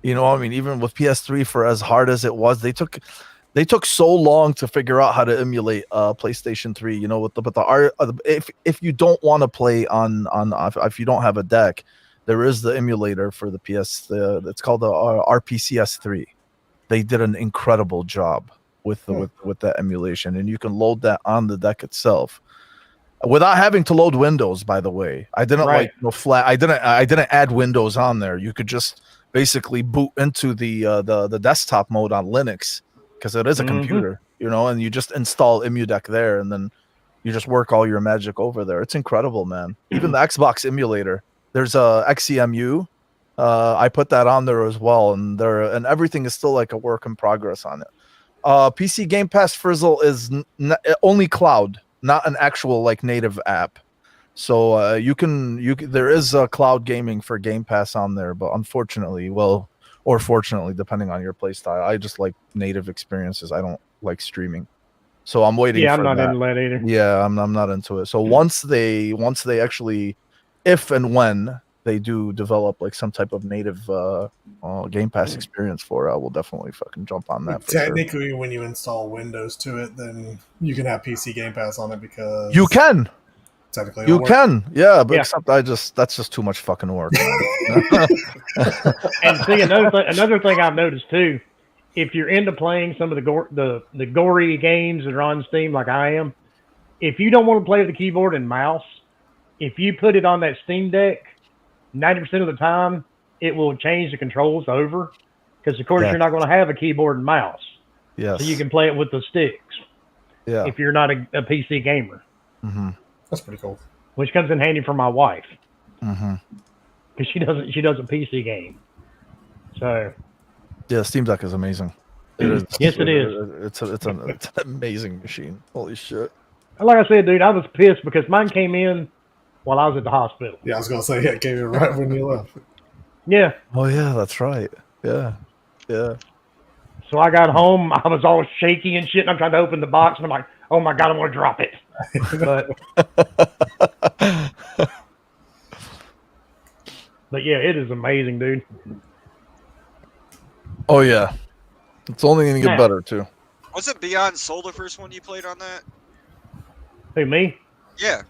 you know, I mean, even with PS3, for as hard as it was, they took so long to figure out how to emulate PlayStation 3, you know, with the if you don't want to play on if you don't have a deck, there is the emulator for the it's called the RPCS3. They did an incredible job with that emulation, and you can load that on the deck itself without having to load Windows. By the way, I didn't Right. I didn't add Windows on there. You could just basically boot into the desktop mode on Linux, because it is a Mhm. computer, you know, and you just install EmuDeck there, and then you just work all your magic over there. It's incredible, man. Even the Xbox emulator There's a XEMU. I put that on there as well, and everything is still like a work in progress on it. PC Game Pass Frizzle is only cloud, not an actual like native app. So you can there is a cloud gaming for Game Pass on there, but unfortunately, or fortunately, depending on your playstyle, I just like native experiences. I don't like streaming. So I'm waiting. Yeah, for I'm not that. into that either. Yeah, I'm not into it. So once they actually, if and when they do develop like some type of native Game Pass experience for it, I will definitely fucking jump on that. For Technically, when you install Windows to it, then you can have PC Game Pass on it because you can. Technically, You it'll work. can, yeah, but Yeah. except that's just too much fucking work. And see, another thing I've noticed too, if you're into playing some of the gory games that are on Steam, like I am, if you don't want to play with the keyboard and mouse, if you put it on that Steam Deck, 90% of the time it will change the controls over, because of course Yeah. you're not going to have a keyboard and mouse, Yes. so you can play it with the sticks. Yeah. If you're not a PC gamer, Mm-hmm. That's pretty cool. which comes in handy for my wife Mm-hmm. because she does a PC game. So Yeah, Steam Deck is amazing. It is. Yes, it is. It's an amazing machine. Holy shit. like I said, dude, I was pissed because mine came in while I was at the hospital. Yeah, I was gonna say it came in right when you left. Yeah. Oh yeah, that's right. Yeah. Yeah. So I got home, I was all shaky and shit, and I'm trying to open the box, and I'm like, oh my God, I want to drop it. But yeah, it is amazing, dude. Oh yeah. It's only gonna get Yeah. better too. Was it Beyond Soul the first one you played on that? Who, me? Yeah.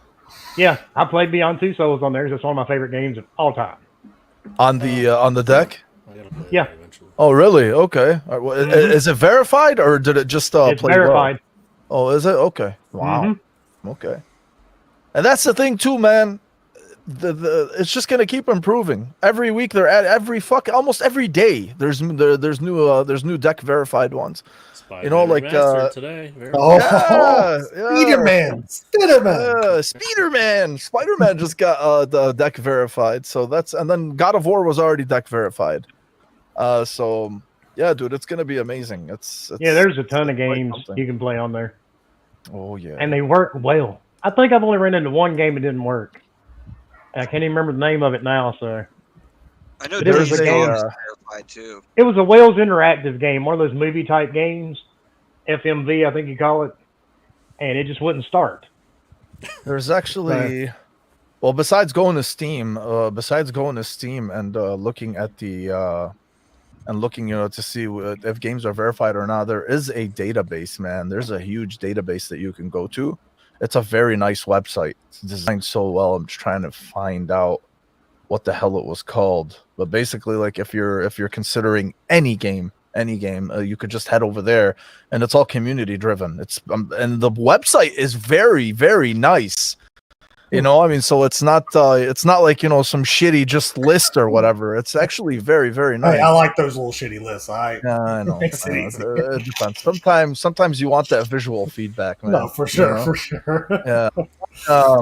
Yeah, I played Beyond Two Souls on there. It's one of my favorite games of all time. On the deck? I gotta play Yeah. that eventually. Oh really? Okay. All right, well, is it verified or did it just It's play well? verified. Oh, is it? Okay. Wow. Mhm. Okay. And that's the thing too, man. The it's just gonna keep improving. Every week they're at almost every day. There's new deck verified ones. You know, like, Remastered today. Very Oh, Yeah, Spider-Man. Spider-Man just got the deck verified. So and then God of War was already deck verified. So yeah, dude, it's gonna be amazing. It's Yeah, there's a ton of quite games something. you can play on there, Oh yeah. and they work well. I think I've only run into one game that didn't work. I can't even remember the name of it now, so. I know But it was Days a game. Gone is verified too. It was a Wales Interactive game, one of those movie type games, FMV, I think you call it, and it just wouldn't start. There's actually, well, besides going to Steam and looking at the to see if games are verified or not, there is a database, man. There's a huge database that you can go to. It's a very nice website. It's designed so well. I'm just trying to find out what the hell it was called. But basically, like if you're considering any game, you could just head over there, and it's all community driven. It's and the website is very, very nice. You know, I mean, so it's not like, you know, some shitty just list or whatever. It's actually very, very nice. Hey, I like those little shitty lists. Yeah, I know. Makes it easy. It depends. Sometimes you want that visual feedback, man. No, for sure, you know? for sure. Yeah. I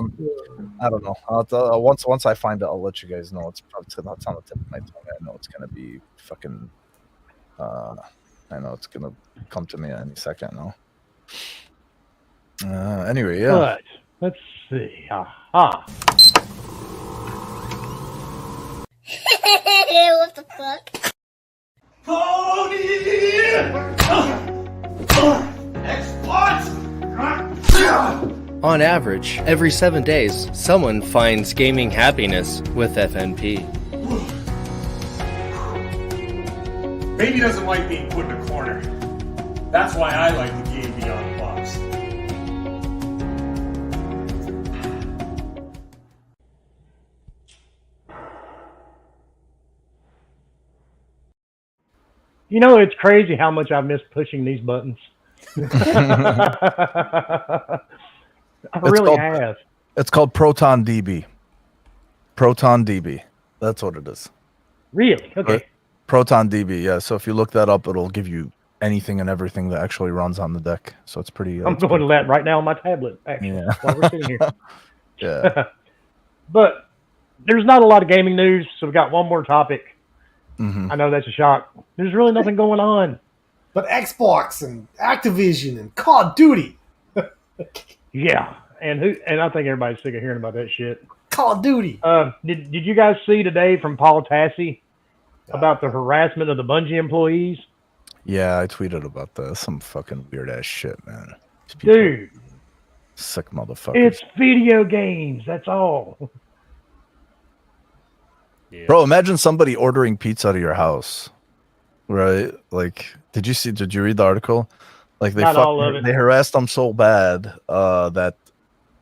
don't know. Once I find it, I'll let you guys know. It's on the tip of my tongue. I know it's gonna be fucking. I know it's gonna come to me any second now. Anyway, yeah. But let's see. Aha. What the fuck? On average, every 7 days, someone finds gaming happiness with FNP. Baby doesn't like being put in a corner. That's why I like the game Beyond the Box. You know, it's crazy how much I miss pushing these buttons. I really have. It's called Proton DB. Proton DB. That's what it is. Really? Okay. Proton DB. Yeah. So if you look that up, it'll give you anything and everything that actually runs on the deck. So it's pretty. I'm going to that right now on my tablet, actually, Yeah. while we're sitting here. Yeah. But there's not a lot of gaming news, so we got one more topic. Mhm. I know that's a shock. There's really nothing going on. But Xbox and Activision and Call of Duty. Yeah, and I think everybody's sick of hearing about that shit. Call of Duty. Did you guys see today from Paul Tassi about the harassment of the Bungie employees? Yeah, I tweeted about that. Some fucking weird ass shit, man. These people- Dude, sick motherfuckers. it's video games. That's all. Yeah. Bro, imagine somebody ordering pizza to your house, right? Like, did you read the article? Like Not all of it. they harassed him so bad that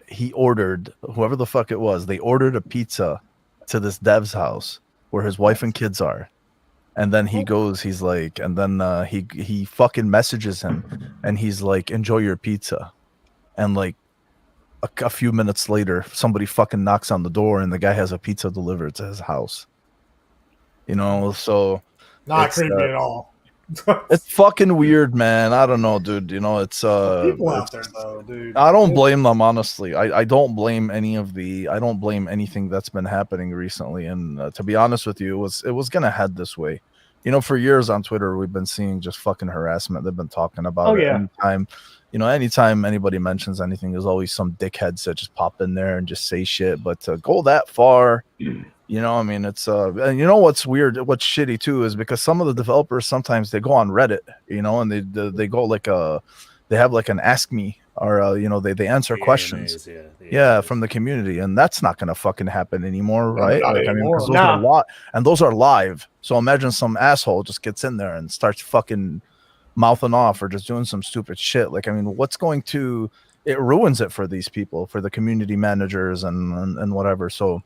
he ordered, whoever the fuck it was, they ordered a pizza to this dev's house where his wife and kids are. And then he goes, he's like, and then he fucking messages him and he's like, enjoy your pizza. And like a few minutes later, somebody fucking knocks on the door and the guy has a pizza delivered to his house. You know, so Not it's, creepy at all. it's fucking weird, man. I don't know, dude. You know, it's People out it's- there though, dude. I don't blame them, honestly. I don't blame I don't blame anything that's been happening recently. And to be honest with you, it was gonna head this way. You know, for years on Twitter, we've been seeing just fucking harassment. They've been talking about Oh, it yeah. anytime anybody mentions anything, there's always some dickheads that just pop in there and just say shit. But to go that far, you know, I mean, it's and you know what's weird, what's shitty too, is because some of the developers sometimes they go on Reddit, you know, and they go like they have like an ask me or you know, they answer The questions. AMAs, the Yeah, AMAs. from the community, and that's not gonna fucking happen anymore, right? not Like, I mean, 'cause anymore. those are Nah. and those are live. So imagine some asshole just gets in there and starts fucking mouthing off or just doing some stupid shit. Like, I mean, it ruins it for these people, for the community managers and whatever. So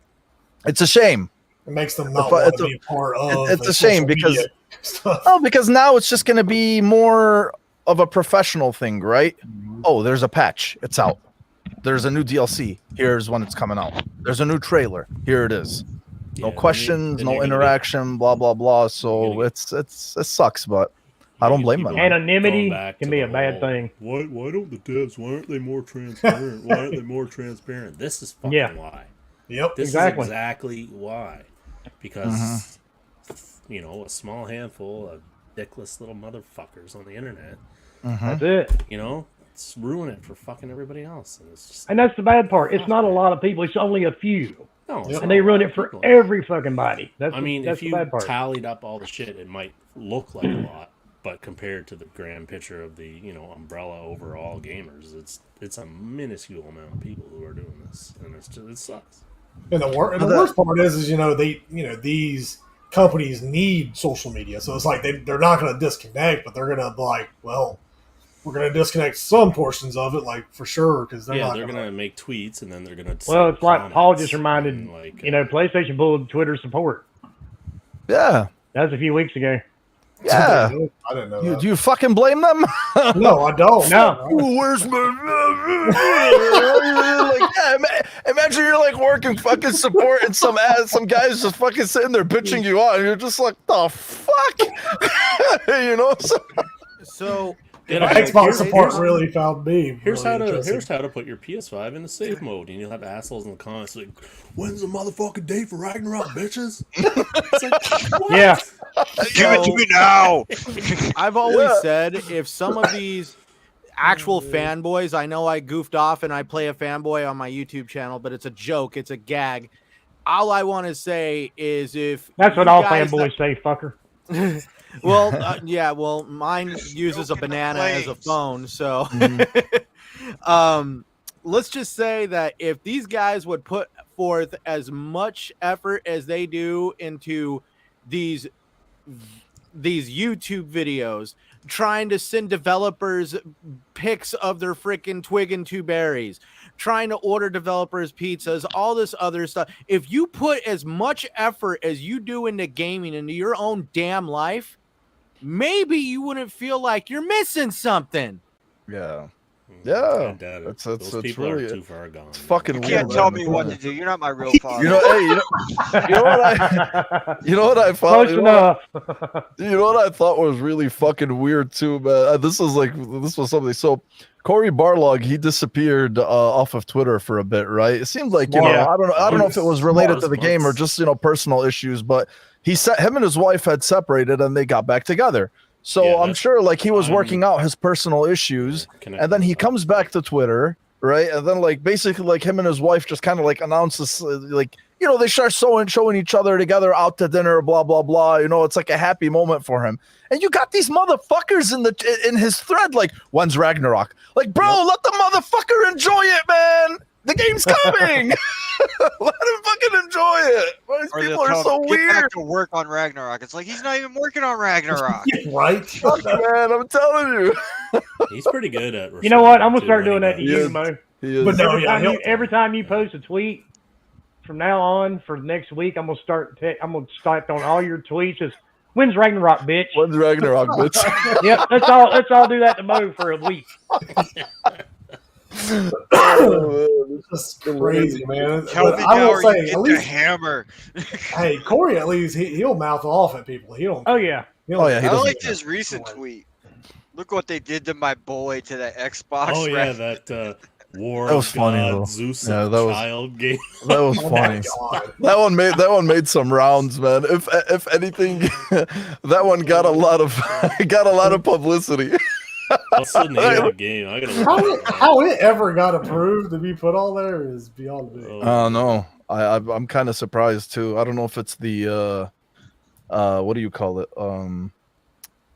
it's a shame. It makes them not It's want a- to be a part of. it's the a shame social because- media stuff. Oh, because now it's just gonna be more of a professional thing, right? Oh, there's a patch. It's out. There's a new DLC. Here's when it's coming out. There's a new trailer. Here it is. Yeah, No then questions, then no you're gonna interaction, blah blah blah. You're So gonna it sucks, but I don't blame them. Anonymity Going back can to be the a bad whole, thing. Why don't the devs? Why aren't they more transparent? Why aren't they more transparent? This is fucking Yeah. why. Yep. This Exactly. is exactly why. Because you know, a small handful of dickless little motherfuckers on the internet, That's it. you know, it's ruining it for fucking everybody else. And it's just And that's the bad part. It's not a lot of people. It's only a few. no, it's Yep. not And they a ruin lot it of for people. every fucking body. That's I mean, that's if the you bad part. tallied up all the shit, it might look like a lot, but compared to the grand picture of the, you know, umbrella overall gamers, it's a minuscule amount of people who are doing this, and it sucks. And the worst part is you know these companies need social media, so it's like they're not going to disconnect, but they're going to be like, well, we're going to disconnect some portions of it, like for sure, because they're not They're going gonna make tweets, and then they're gonna. Well, it's like Paul just comments, reminded, and, like, you know, PlayStation pulled Twitter support. Yeah, That was a few weeks ago. yeah. I didn't know You, that. do you fucking blame them? No, I don't. No. Ooh, where's my? Like, yeah, imagine you're like working fucking support and some guys just fucking sitting there bitching you out, and you're just like, the fuck, you know? So Yeah, Xbox here's- support here's- really found me. Here's really how to interesting. put your PS5 into safe mode, and you'll have assholes in the comments like, "When's the motherfucking date for Ragnarok, bitches?" It's like, what? Yeah. Give it to me now. I've always Yeah. said if some of these actual fanboys, I know I goofed off and I play a fanboy on my YouTube channel, but it's a joke, it's a gag. All I want to say is if That's what you all guys fanboys say, fucker. well, yeah, well, mine uses a Open the banana as a flames. phone, so Mm-hmm. let's just say that if these guys would put forth as much effort as they do into these YouTube videos, trying to send developers pics of their freaking twig and two berries, trying to order developers pizzas, all this other stuff. If you put as much effort as you do into gaming, into your own damn life, maybe you wouldn't feel like you're missing something. Yeah, I yeah. doubt it. It's Those people really are too far gone. it's fucking You weird. can't tell man. me what to do. You're not my real father. You know, hey, you know what I thought? Close enough. You know what I thought was really fucking weird too, man. This was something. So Cory Barlog, he disappeared off of Twitter for a bit, right? It seemed like, you know, Yeah. I don't know if it was related to the game or Smart. just, you know, personal issues, but him and his wife had separated and they got back together. So Yeah, I'm sure like he was I'm- working out his personal issues, Connected and then he with that. comes back to Twitter, right? And then like basically like him and his wife just kind of like announces like, you know, they start showing each other together out to dinner, blah blah blah. You know, it's like a happy moment for him. And you got these motherfuckers in his thread like, when's Ragnarok? Like, bro, let the motherfucker enjoy it, man. The game's coming. Let him fucking enjoy it. These Or people they'll are tell so him, "Get weird. back to work on Ragnarok." It's like he's not even working on Ragnarok. Right? Fuck, man, I'm telling you. He's pretty good at. You know what? I'm gonna responding start to doing that to when he you, is. Mo. He is. But no, Every yeah, time he'll- every time you post a tweet from now on for next week, I'm gonna start on all your tweets. Is when's Ragnarok, bitch? When's Ragnarok, bitch? Yep, that's all. Let's all do that to Mo for a week. It's just crazy, man. Tell But me I now, will or say, you at get the least, hammer. hey, Corey, at least he'll mouth off at people. He don't. Oh yeah. he don't- Oh, yeah, he I doesn't liked care. his recent tweet. Look what they did to my boy to that Xbox. Oh yeah, ref. that War That was of funny, God, though. Zeus Yeah, of that was- Child game. That was Oh my funny. God. That one made some rounds, man. If anything, that one got a lot of publicity. What's the name of the game? I gotta look How it ever got approved to be put on there is beyond me. Oh, I don't know. I'm kind of surprised too. I don't know if it's the what do you call it?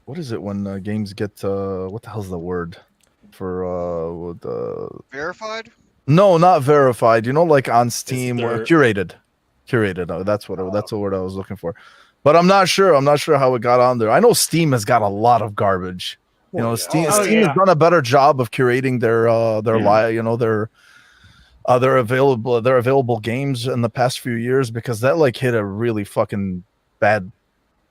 What is it when games get what the hell's the word for Verified? no, not verified. You know, like on Steam or there- curated. Curated. That's the word I was looking for. But I'm not sure. I'm not sure how it got on there. I know Steam has got a lot of garbage. You know, Steam Oh, Steam yeah. has done a better job of curating their available games in the past few years, because that like hit a really fucking bad,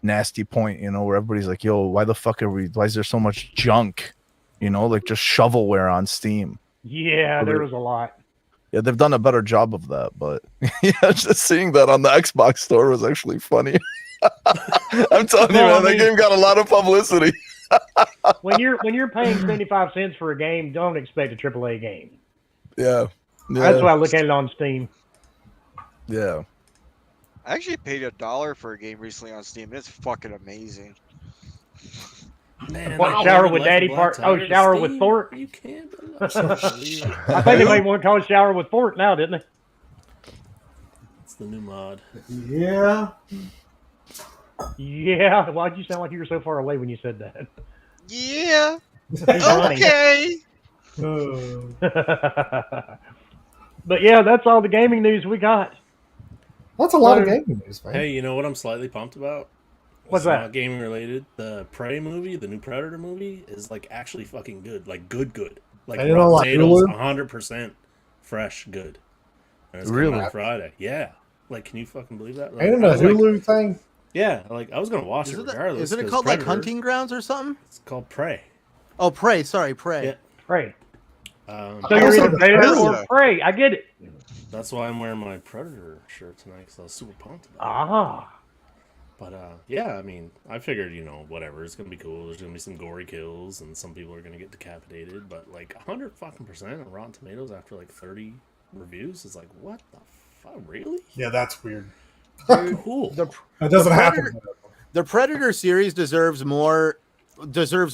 nasty point, you know, where everybody's like, yo, why is there so much junk? You know, like just shovelware on Steam. Yeah, there was a lot. Yeah, they've done a better job of that, but yeah, just seeing that on the Xbox store was actually funny. I'm telling you, Well, man, I mean- that game got a lot of publicity. When you're paying 75 cents for a game, don't expect a AAA game. Yeah. That's why I look at it on Steam. Yeah. I actually paid $1 for a game recently on Steam. It's fucking amazing. Man, What, I shower ordered with Life of Daddy Black Part? Oh, Tiger to shower with Steam. Thorpe? You can't. I think they made one called Shower with Fort now, didn't they? It's the new mod. Yeah. Yeah. Why'd you sound like you were so far away when you said that? Yeah. Funny. Okay. But yeah, that's all the gaming news we got. That's a lot of gaming news, man. Hey, you know what I'm slightly pumped about? What's It's that? Not gaming related. The Prey movie, the new Predator movie, is like actually fucking good. Like good. Like And you know, like Tomatoes, Hulu? 100% fresh good. And it's Really? coming out Friday. Yeah. Like, can you fucking believe that? Like, Ain't it I a was like- Hulu thing? yeah. Like, I was gonna watch it regardless. Isn't it 'cause called like Predator- Hunting Grounds or something? It's called Prey. Oh, Prey. Sorry, Prey. Yeah. Prey. Um, So you're Also either the Predator or Predator. Prey. I get it. that's why I'm wearing my Predator shirt tonight, because I was super pumped about it. Ah. But yeah, I mean, I figured, you know, whatever, it's gonna be cool. There's gonna be some gory kills, and some people are gonna get decapitated. But like 100% on Rotten Tomatoes after like 30 reviews is like, what the fuck, really? Yeah, that's weird. Cool. That doesn't happen. Predator- The Predator series deserves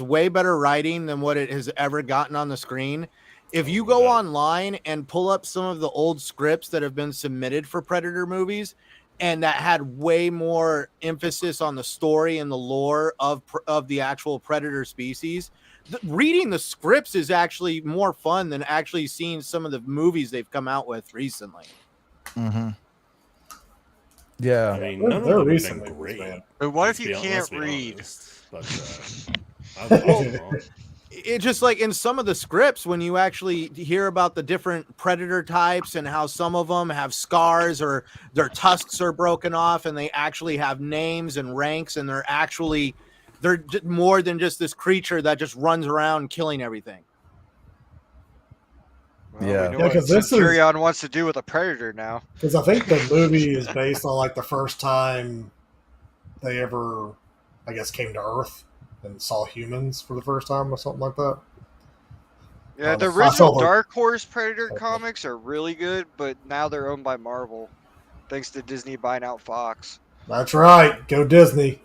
way better writing than what it has ever gotten on the screen. If you go online and pull up some of the old scripts that have been submitted for Predator movies, and that had way more emphasis on the story and the lore of the actual Predator species, reading the scripts is actually more fun than actually seeing some of the movies they've come out with recently. Mm-hmm. Yeah. I mean, They're- none of they're them have recent been movies, great. man. But what let's if you be can't be read? honest. But I love them all. It's just like in some of the scripts when you actually hear about the different predator types and how some of them have scars or their tusks are broken off and they actually have names and ranks and they're more than just this creature that just runs around killing everything. Well, Yeah. we know Yeah, what 'cause this is- Centurion wants to do with a predator now. Because I think the movie is based on like the first time they ever, I guess, came to Earth and saw humans for the first time or something like that. Yeah, the I saw original the- Dark Horse Predator comics are really good, but now they're owned by Marvel, thanks to Disney buying out Fox. That's right. Go Disney.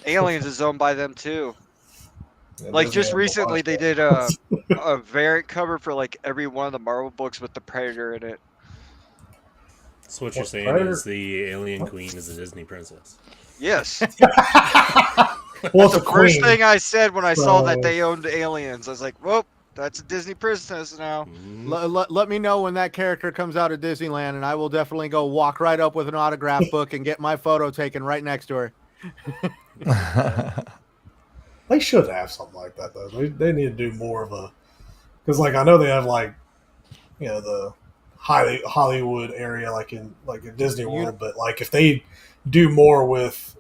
Aliens is owned by them too. Yeah, Like Disney just owns a recently, bunch they of did it. a variant cover for like every one of the Marvel books with the Predator in it. So what you're What, saying Predator? is the alien queen is a Disney princess. Yes, Well, it's the a first queen. thing I said when I saw that So- they owned aliens, I was like, "Well, that's a Disney princess now." Mhm. Let me know when that character comes out of Disneyland, and I will definitely go walk right up with an autograph book and get my photo taken right next to her. They should have something like that though. They need to do more of a, because like I know they have like, you know, the Hollywood area like in Disney World, but like if they do more with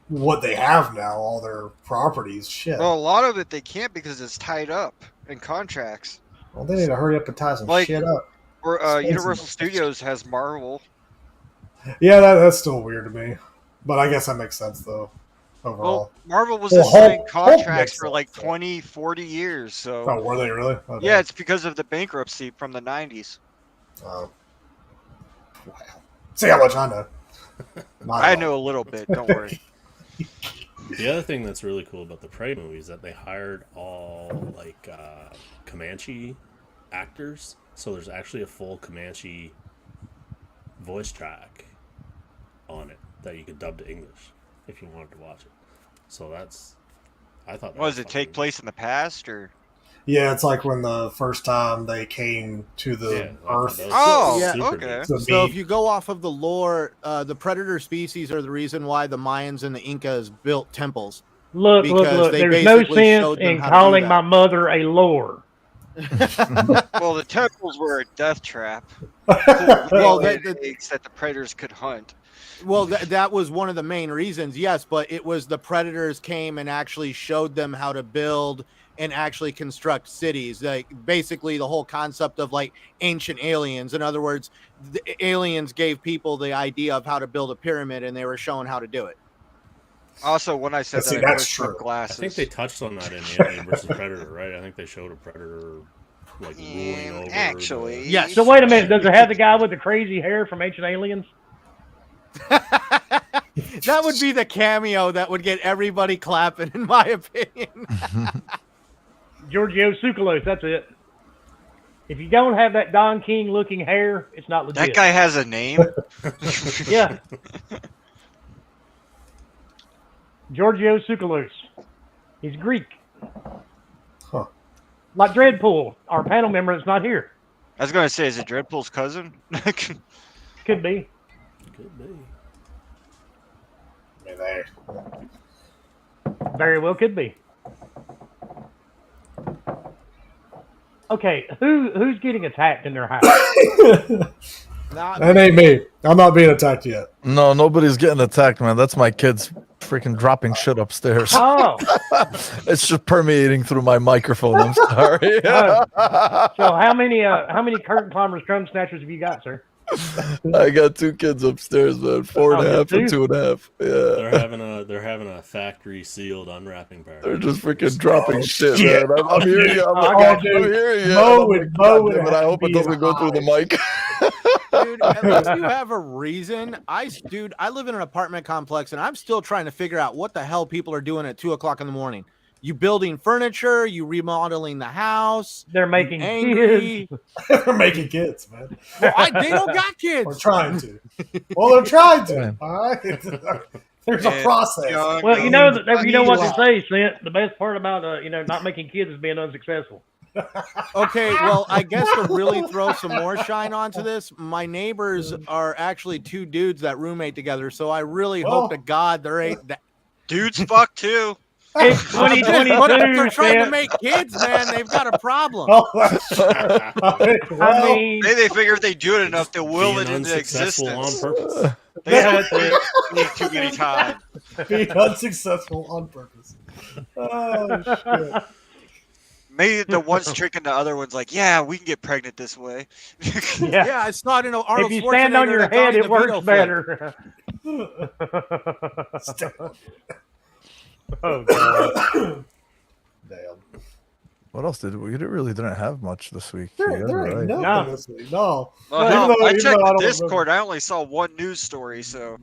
what they have now, all their properties, shit. Well, a lot of it they can't because it's tied up in contracts. Well, they need to hurry up and tie some Like- shit up. Or Expensive. Universal Studios has Marvel. Yeah, that's still weird to me, but I guess that makes sense though. Overall. Well, Marvel was Well, just signing Hulk contracts makes for like sense, though. 20, 40 years. So Oh, were they really? Oh, yeah, it's because of the bankruptcy from the 90s. Oh. Wow. See how much I know. Not I at all. know a little bit. Don't worry. The other thing that's really cool about the Prey movie is that they hired all like Comanche actors, so there's actually a full Comanche voice track on it that you could dub to English if you wanted to watch it. So I thought. That What does it take fucking- place in the past or? Yeah, it's like when the first time they came to the Yeah, I thought Earth. that was Oh, yeah, super okay. neat. to So if meet- you go off of the lore, the predator species are the reason why the Mayans and the Incas built temples. Look, Because they There's no basically sense showed them in how to do calling that. my mother a lore. Well, the temples were a death trap. Well, They that- eggs that the predators could hunt. Well, that was one of the main reasons, yes, but it was the predators came and actually showed them how to build and actually construct cities. Like basically the whole concept of like ancient aliens. In other words, the aliens gave people the idea of how to build a pyramid and they were showing how to do it. Also, when I said See, that, I that's pushed my true. I glasses. think they touched on that in Alien versus Predator, right? I think they showed a predator like ruling over. Actually, the- Yes. So wait a minute, does it have the guy with the crazy hair from Ancient Aliens? That would be the cameo that would get everybody clapping, in my opinion. Giorgio Tsoukalos, that's it. If you don't have that Don King looking hair, it's not legit. that guy has a name. Yeah. Giorgio Tsoukalos. He's Greek. Huh. Like Dreadpool, our panel member that's not here. I was gonna say, is it Dreadpool's cousin? Could be. Could be. I mean, they- Very well could be. Okay, who's getting attacked in their house? That ain't me. I'm not being attacked yet. No, nobody's getting attacked, man. That's my kids freaking dropping shit upstairs. Oh, It's just permeating through my microphone. I'm sorry. so how many curtain climbers, crumb snatchers have you got, sir? I got two kids upstairs, man. 4.5 and two? 2.5. Yeah. They're having a factory sealed unwrapping They're party. just freaking dropping shit, shit. man. I'm hearing you. I'm Oh, hearing you. Mo I'm would- like, Mo God would damn it, I have hope to it be doesn't go through the mic. Dude, at least you have a reason. I live in an apartment complex and I'm still trying to figure out what the hell people are doing at 2:00 in the morning. You building furniture, you remodeling the house, They're making angry. kids. They're making kids, man. Well, they don't got We're kids. trying to. Well, they're trying to. Man. All right. There's a Yeah, process. John, Well, you know I you know need what to- they say, Sint. The best part about not making kids is being unsuccessful. Okay, well, I guess to really throw some more shine onto this, my neighbors are actually two dudes that roommate together. So I really Well. hope to God there ain't that. dudes fuck too. It's But if 2022, they're trying to Sint. make kids, man, they've got a problem. Oh, that's true. I Well, mean, Maybe they figure if they do it enough, they'll will Being it into unsuccessful existence. on purpose. They have to need too many times. be unsuccessful on purpose. Oh, shit. Maybe the one's tricking the other one's like, yeah, we can get pregnant this way. yeah. Yeah, it's not Arnold If you stand on Schwarzenegger your that's head, in it the works Vito flick. better. Oh god. Damn. What else did we really didn't have much this week? There You guys are ain't right. nothing No. this week. No. Well, Even hell, though- I even checked though I the don't Discord. I only saw one news story, so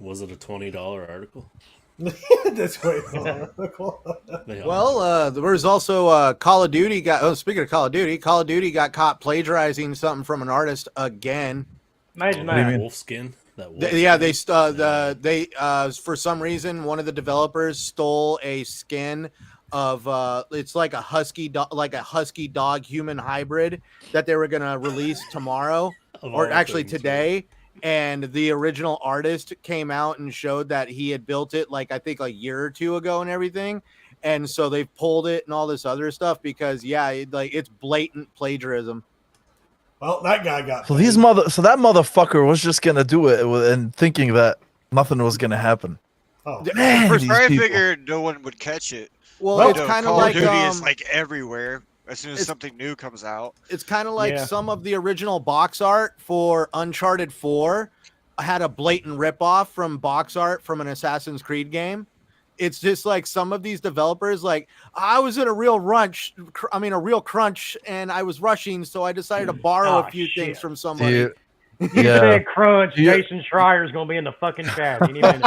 Was it a $20 article? this way. They Well, there was also Call of Duty got. Oh, speaking of Call of Duty got caught plagiarizing something from an artist again. Imagine What do you that. mean? wolf skin. That wolf Yeah, skin. they for some reason one of the developers stole a skin of it's like a husky dog human hybrid that they were gonna release tomorrow Of or all actually things, today. And the original artist came out and showed that he had built it like I think a year or two ago and everything. And so they pulled it and all this other stuff because it's blatant plagiarism. Well, that guy got. So that motherfucker was just gonna do it and thinking that nothing was gonna happen. Oh, Man, First, these I people. figured no one would catch it. Well, You it's know, kind of Call like of Duty is like everywhere. As soon as it's- something new comes out, it's kind of like Yeah. some of the original box art for Uncharted 4 had a blatant ripoff from box art from an Assassin's Creed game. It's just like some of these developers, like I was in a real crunch, and I was rushing, so I decided to borrow a Oh, few shit. things from somebody. Dude, You yeah. said crunch. Yeah. Jason Schreier's gonna be in the fucking chat. Any minute.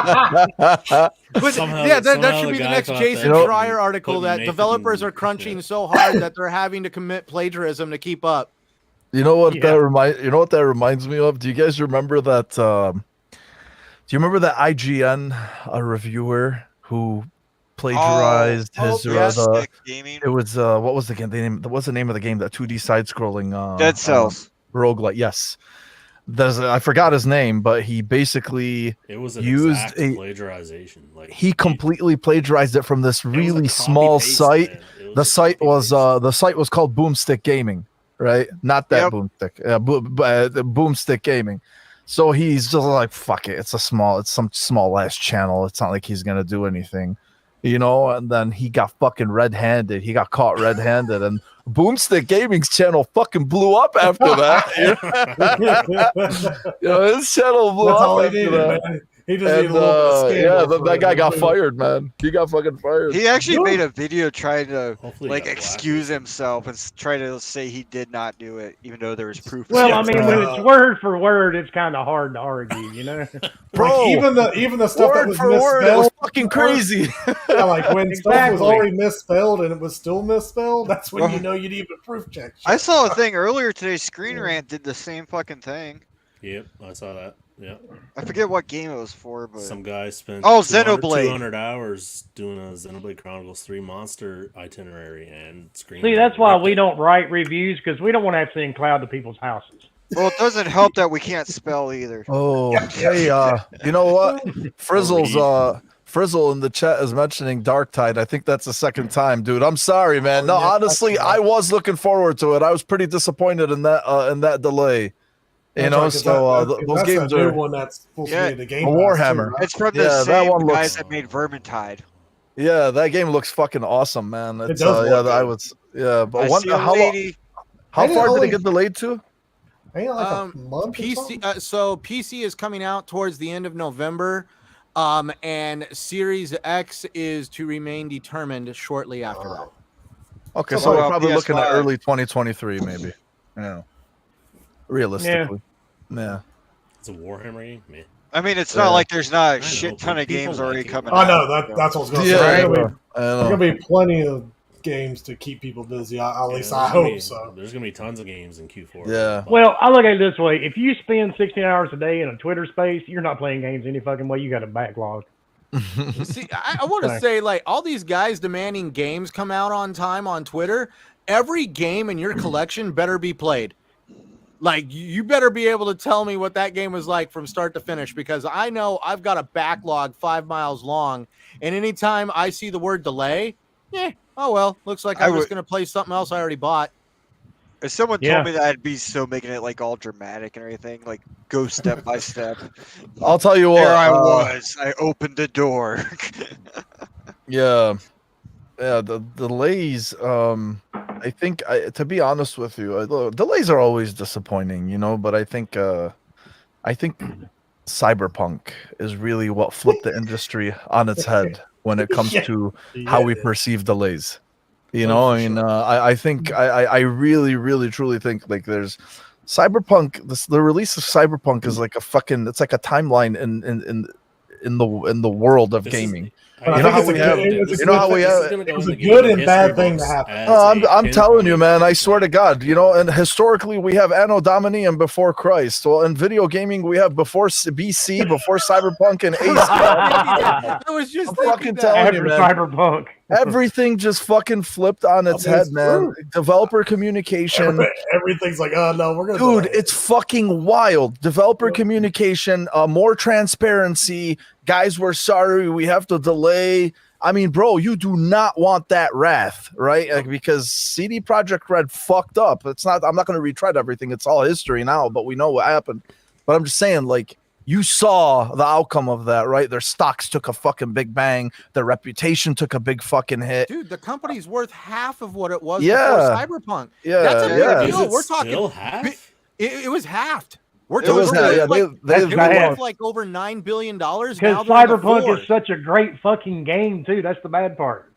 But Somehow- yeah, that somehow should the be the guy next thought Jason that Schreier article putting that Nathan developers in- are crunching yeah. so hard that they're having to commit plagiarism to keep up. You know what Yeah. that reminds me of? Do you guys remember that? Do you remember that IGN reviewer who plagiarized his? yes. Stick Gaming, It was what was the game? What's the name of the game? That 2D side-scrolling. Dead Cells. Roguelike. Yes. I forgot his name, but he basically It was an used exact a- plagiarization. Like he completely plagiarized it from this it was a really small copy-paste, site. man. It The a site was copy-paste. the site was called Boomstick Gaming, right? Not that Yep. Boomstick, Boomstick Gaming. So he's just like, fuck it. It's some small ass channel. It's not like he's gonna do anything, you know. And then he got fucking red-handed. He got caught red-handed, and Boomstick Gaming's channel fucking blew up after that. You know, his channel blew That's up all he after needed, that. man. He just And needed a little bit of scandal for that guy it. got fired, man. He got fucking fired. He actually Good. made a video trying to Hopefully like he got excuse himself and try to say he did not do it, even though there was proof. Well, Yeah, I mean, when it's word for word, it's kind of hard to argue, you know. Bro, Like, even the stuff that word was for word, it was misspelled. fucking crazy. Yeah, like when stuff was Exactly. already misspelled and it was still misspelled, that's when you know you need a proof check. I saw a thing earlier today. Screen Rant did the same fucking thing. Yep, I saw that. Yeah, I forget what game it was for, but some guy spent Oh, 200 Xenoblade. 200 hours doing a Xenoblade Chronicles 3 monster itinerary and screen. See, that's why we don't write reviews because we don't want to have to send cloud to people's houses. well, it doesn't help that we can't spell either. Oh, hey, you know what? Frizzle in the chat is mentioning Darktide. I think that's the second time, dude. I'm sorry, man. No, yeah, honestly, I was looking forward to it. I was pretty disappointed in that delay. You know, so those games the new are one that's supposed Yeah, to be the game. Warhammer. Pass, too, right? It's from the Yeah, that same one looks- guys that made Vermintide. yeah, that game looks fucking awesome, man. It's does yeah, look I good. was but I one see a how lady. far did only- it get delayed to? Ain't it like a month or PC something? so PC is coming out towards the end of November, and Series X is to remain determined shortly after that. Okay, So so we're about probably looking at PS5. early 2023, maybe. Yeah, realistically. Yeah. It's a Warhammer game, man. I mean, it's Yeah. not like there's not a know, shit but ton of people games like already it. coming Oh out. no, that's what I was going to Yeah, say. I There's know. gonna be plenty of games to keep people busy. At least I hope so. There's gonna be tons of games in Q4. Yeah. Well, I look at it this way: if you spend 16 hours a day in a Twitter space, you're not playing games any fucking way. You got a backlog. See, I want to Sorry. say, like, all these guys demanding games come out on time on Twitter, every game in your collection better be played. Like, you better be able to tell me what that game was like from start to finish, because I know I've got a backlog 5 miles long, and anytime I see the word delay, oh well, looks like I I'm just would- going to play something else I already bought. If someone Yeah. told me that, I'd be so making it like all dramatic and everything, like go step by step. I'll tell you what. There I was. I opened the door. Yeah, the delays. I think to be honest with you, delays are always disappointing, you know. But I think Cyberpunk is really what flipped the industry on its head when it comes Yeah. to how we Yeah. perceive delays. You Oh, know, for I mean, sure. I think I really, really, truly think like there's Cyberpunk. The release of Cyberpunk is like a fucking. It's like a timeline in the world of This is- gaming. But I You know think how it's a we good- have. it was a You know good how we thing. have. This is gonna go It was in a the good gaming and bad history thing to books happen. as No, a I'm telling you, pinpoint. man. I swear to God, you know, and historically we have Anno Domini and before Christ. Well, in video gaming we have before BC, before Cyberpunk and AC. I was just I'm thinking fucking that. telling you, After man. Cyberpunk. Everything just fucking flipped on its I mean, head, it's man. true. Developer communication. Everything's like, oh no, we're gonna Dude, delay it. it's fucking wild. Developer Yep. communication, more transparency. Guys, we're sorry. We have to delay. I mean, bro, you do not want that wrath, right? Like, because CD Projekt Red fucked up. It's not. I'm not going to retread everything. It's all history now, but we know what happened. But I'm just saying, like, you saw the outcome of that, right? Their stocks took a fucking big bang. Their reputation took a big fucking hit. Dude, the company's worth half of what it was Yeah. before Cyberpunk. Yeah, That's a big yeah. Is deal. it We're talking. still half? It was halved. We're It was talking. that. Yeah, Like, they That's it was bad. worth like over $9 billion. Because Now they're in the Cyberpunk fours. is such a great fucking game too. That's the bad part.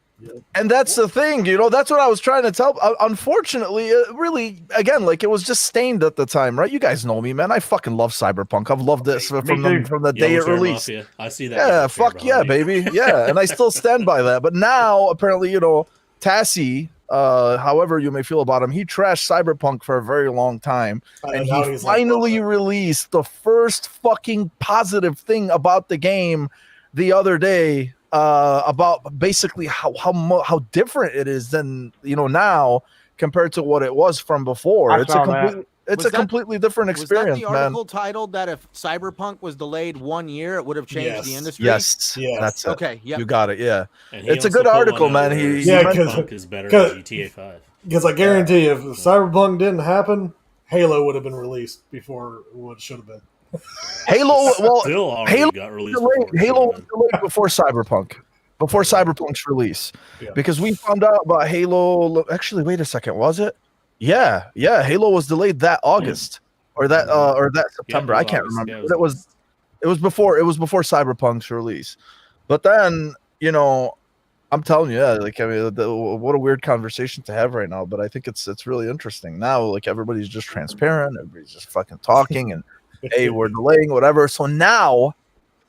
And that's the thing, you know, that's what I was trying to tell. Unfortunately, it really, again, like it was just stained at the time, right? You guys know me, man. I fucking love Cyberpunk. I've loved this from too. the day it Yellow Terra released. Mafia. I see that. Yeah, yellow fuck Terra yeah, behind me. baby. Yeah, and I still stand by that. But now, apparently, you know, Tassie, however you may feel about him, he trashed Cyberpunk for a very long time. And now he he's like, finally released the first fucking positive thing about the game the other day, about basically how different it is than, you know, now compared to what it was from before. I It's saw a complete, it's Was a that- completely different Was experience, that the man. article titled that if Cyberpunk was delayed 1 year, it would have changed the Yes. industry? Yes, Yes. that's it. Okay. Yeah. You got it. Yeah. And he It's a also good put one article, out man. where He- Yeah, Cyberpunk is better 'cause- than GTA 5. Because I guarantee you, if Cyberpunk didn't happen, Halo would have been released before what should have been. Halo, well, Still already Halo got released. delayed, before it Halo should've was delayed before Cyberpunk, before Cyberpunk's release, Yeah. because we found out about Halo. Actually, wait a second, was it? Yeah, Halo was delayed that August or that September. Yeah, I it was can't August. remember. Yeah, But it was before Cyberpunk's release. But then, you know, I'm telling you, yeah, like I mean, what a weird conversation to have right now. But I think it's really interesting now. Like everybody's just transparent. Everybody's just fucking talking and. Hey, we're delaying, whatever. So now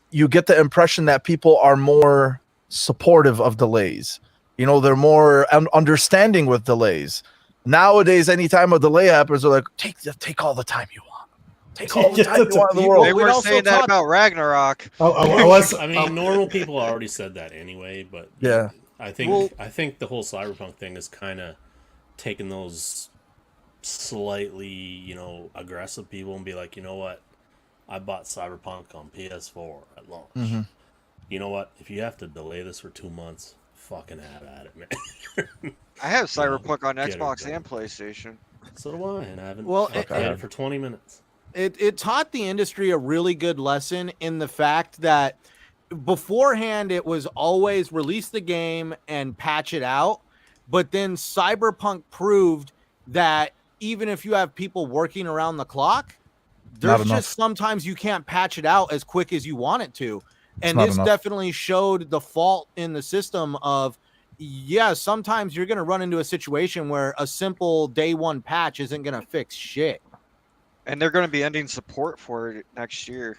you get the impression that people are more supportive of delays. You know, they're more understanding with delays. Nowadays, anytime a delay happens, they're like, take all the time you want. Take all the time you want in the world. They we'd were also saying that talk- about Ragnarok. I mean, normal people already said that anyway, but Yeah. I think the whole Cyberpunk thing is kind of taking those slightly, you know, aggressive people and be like, you know what, I bought Cyberpunk on PS4 at launch. Mhm. You know what? If you have to delay this for 2 months, fucking have at it, man. I have Cyberpunk on get it Xbox done. and PlayStation. So do I, and I haven't. Well, I've had it for 20 minutes. It taught the industry a really good lesson in the fact that beforehand it was always release the game and patch it out, but then Cyberpunk proved that even if you have people working around the clock, there's enough. just sometimes you can't patch it out as quick as you want it to. And not this enough. definitely showed the fault in the system of, yeah, sometimes you're going to run into a situation where a simple day one patch isn't going to fix shit. And they're going to be ending support for it next year.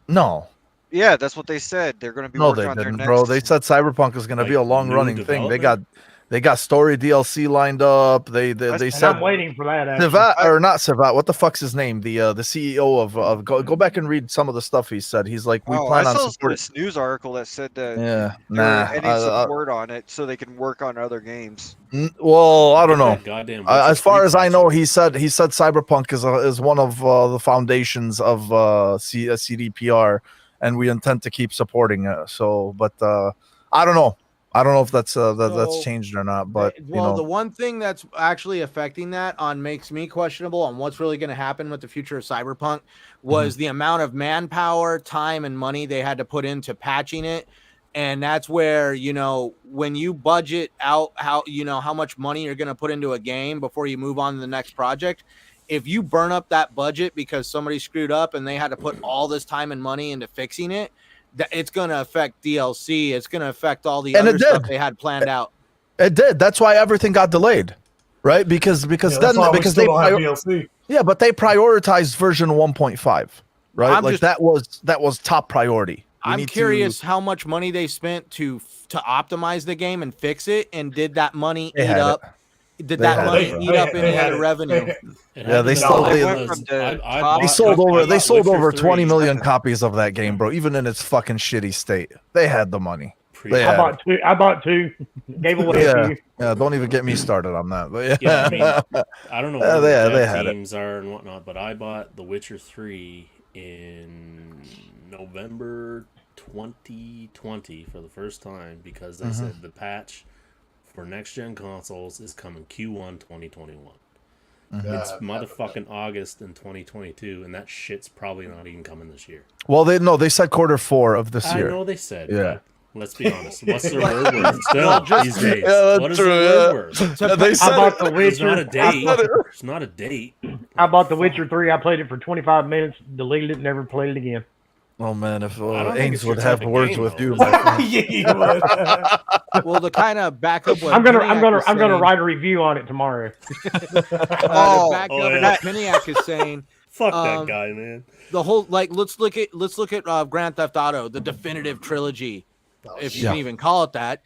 No, Yeah, that's what they said. They're going to be no, working they on their didn't, next. bro. They said Cyberpunk is going to be a Like, long running new thing. development? They got story DLC lined up. They And said I'm waiting for that. Actually. Savat, or not Savat, what the fuck's his name? The CEO of go back and read some of the stuff he said. He's like, we Oh, I plan on saw supporting. this news article that said that Yeah, they were nah. ending support on it so they can work on other games. Well, I don't know. That goddamn As far Witcher as I 3 know, he said Cyberpunk is one of the foundations of CDPR, and we intend to keep supporting it. So, but I don't know. I don't know if that's So, changed or not. But well, you know, the one thing that's actually affecting that on makes me questionable on what's really going to happen with the future of Cyberpunk was the amount of manpower, time, and money they had to put into patching it. And that's where, you know, when you budget out how much money you're going to put into a game before you move on to the next project, if you burn up that budget because somebody screwed up and they had to put all this time and money into fixing it, it's going to affect DLC. It's going to affect all the And other it stuff did. they had planned out. It did. That's why everything got delayed, right? Because Yeah, that's then why we because still they don't have DLC. yeah, but they prioritized version 1.5, right? I'm like just- that was top priority. We I'm need curious to- how much money they spent to optimize the game and fix it, and did that money They eat had up? Did They that had money it, bro. eat up They any had other it. revenue? Yeah, they stole No, they, it went from the top- they sold over they bought sold Witcher over 3. 20 million copies of that game, bro. Even in its fucking shitty state, they had the money. They I had bought two. I bought two. Gave away a yeah, few. yeah. Don't even get me started on that. But Yeah, I yeah, mean, I don't know Yeah, what they- the they dev had it. teams are and whatnot, but I bought The Witcher 3 in November 2020 for the first time because they said the patch for next gen consoles is coming Q1 2021. It's motherfucking August in 2022, and that shit's probably not even coming this year. well, they said quarter 4 of this I year. know they said, Yeah. but let's be honest. What's their word worth still these days? Yeah, that's What is true, their yeah. word worth? Yeah, they I said bought it. The There's not a Witcher. date. said it. There's not a date. I bought The Witcher 3. I played it for 25 minutes, deleted it, never played it again. Oh man, if I don't think Ains it's your would have type of words game, with though, you, is my it? friend. Yeah, you would. Well, to kind of back up what I'm gonna Piniac is write a review on it tomorrow. to back Oh, up yeah. what Piniac is saying. Fuck Um, that guy, man. The whole let's look at Grand Theft Auto, the definitive trilogy, if you Yeah. can even call it that.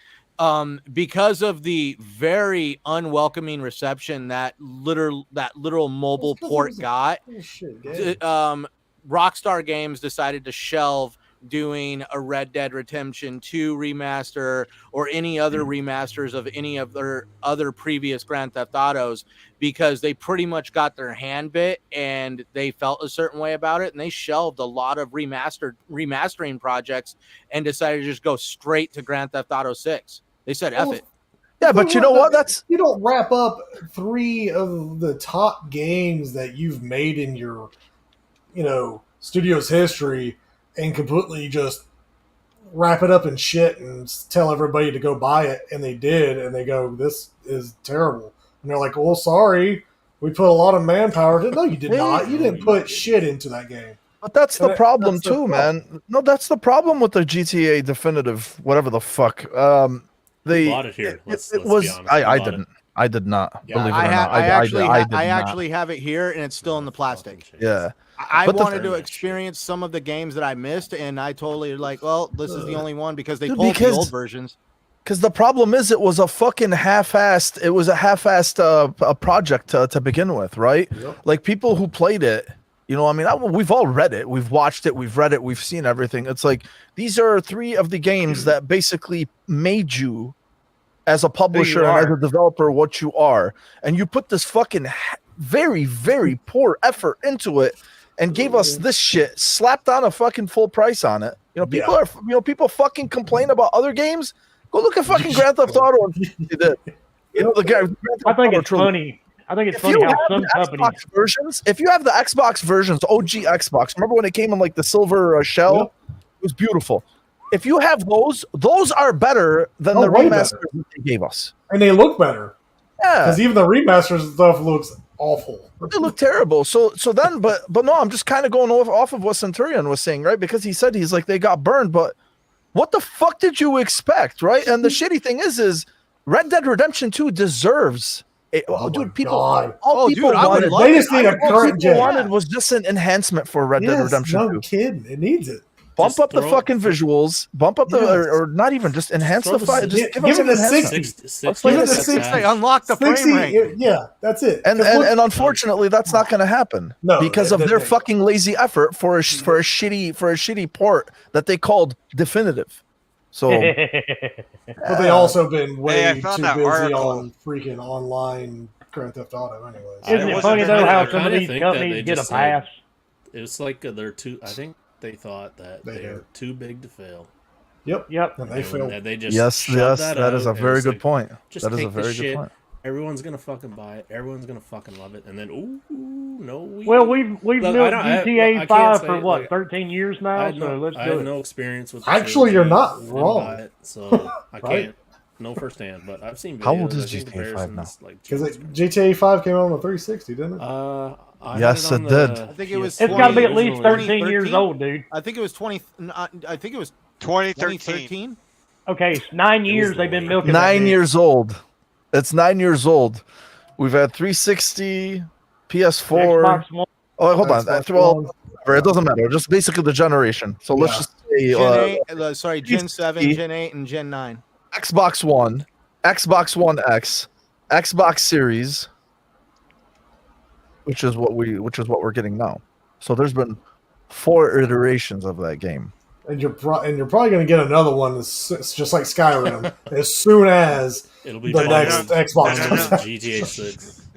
Because of the very unwelcoming reception that literal mobile port got, Shit, game. Rockstar Games decided to shelve doing a Red Dead Redemption 2 remaster or any other remasters of any of their other previous Grand Theft Autos because they pretty much got their hand bit and they felt a certain way about it, and they shelved a lot of remastering projects and decided to just go straight to Grand Theft Auto 6. They said F it. Yeah, but you know what? That's You don't wrap up 3 of the top games that you've made in your, studio's history and completely just wrap it up in shit and tell everybody to go buy it. And they did, and they go, "This is terrible." And they're like, "Well, sorry, we put a lot of manpower into." No, you did not. You didn't put shit into that game. But that's the That- problem that's the too, problem. man. No, that's the problem with the GTA definitive, whatever the fuck. They bought it here. Let's be was. honest. I We bought didn't. I did not. Yeah, believe it or I not. actually did not. actually have it here, and it's still in the plastic. Yeah. I But the wanted to thing- experience some of the games that I missed, and I totally like, well, this is the only one because they Dude, pulled the because- old versions. Because the problem is, it was a fucking half-assed. It was a half-assed a project to begin with, right? Yep. Like people who played it, we've all read it, we've watched it, we've read it, we've seen everything. It's like these are 3 of the games that basically made you, as a publisher and as are. a developer, what you are, and you put this fucking very, very poor effort into it, and gave us this shit, slapped on a fucking full price on it. People are, people fucking complain about other games. Go look at fucking Grand Theft Auto and see what they did. The Grand Theft I think Auto it's trilogy. funny. I think it's If funny you how have some the companies. Xbox versions, if you have the Xbox versions, OG Xbox, remember when it came in like the silver shell? Yep. It was beautiful. If you have those are better than Oh, the way remasters better. that they gave us. And they look better Yeah, because even the remasters stuff looks awful. they look terrible. So then, but no, I'm just kind of going off of what Centurion was saying, right? Because he's like they got burned, but what the fuck did you expect, right? And the shitty thing is Red Dead Redemption 2 deserves. Oh Dude, my people, God. all Oh, people dude, I would wanted. love They just need a All current people gen. wanted was just an enhancement for Red Dead Yes, Redemption no 2. kidding. It needs it. Bump Just up the throw- fucking visuals, bump up the, Yes. or not even just enhance throw the the file. six- Just give give us it an a enhancement. 60, Let's play Give the it a 60. They unlocked the 60, frame rate. yeah, that's it. And 'Cause look- unfortunately, that's not going to happen No, because that- of their that- fucking lazy effort for a shitty port that they called definitive. So but they also been way Hey, I found too that busy article. on freaking online Grand Theft Auto, anyways. Isn't I it wasn't funny though really- I how some kinda of these think that they companies get a just pass? It's like they're too. I think they thought that They they're did. too big to fail. Yep. Yep. And they And failed. that they just yes, shoved that is out, a and very it's good like, point. Just That is a take the very good shit. point. Everyone's gonna fucking buy it. Everyone's gonna fucking love it. And then, ooh, no, Well, we've Look, I milked don't- I GTA can't 5 say for it, what, like, 13 years I now. had So no, let's I do have it. no experience with. the Actually, you're trilogy. not Didn't wrong. buy it, so I Right. can't know firsthand. But I've seen. Videos, How old is I've seen GTA 5 now? comparisons, Like, Because Jesus Christ. GTA 5 came out on the 360, didn't it? I had Yes, on it the did. I think it was It's got to be at 20 least originally. 13 years 2013? old, dude. I think it was 20. I think it was 2013. 2013. Okay, it's 9 years they've been milking. that 9 bitch. years old. It's 9 years old. We've had 360, PS4. Xbox One. Oh, hold on. Xbox Well, One. whatever, it doesn't matter. Just basically the generation. So let's Yeah. just say Gen 7, Gen 8, and Gen 9. Xbox One, Xbox One X, Xbox Series, which is what we're getting now. So there's been 4 iterations of that game. And you're probably going to get another one. It's just like Skyrim. As soon as It'll be the fun. next Xbox No, no, comes no. out. GTA 6.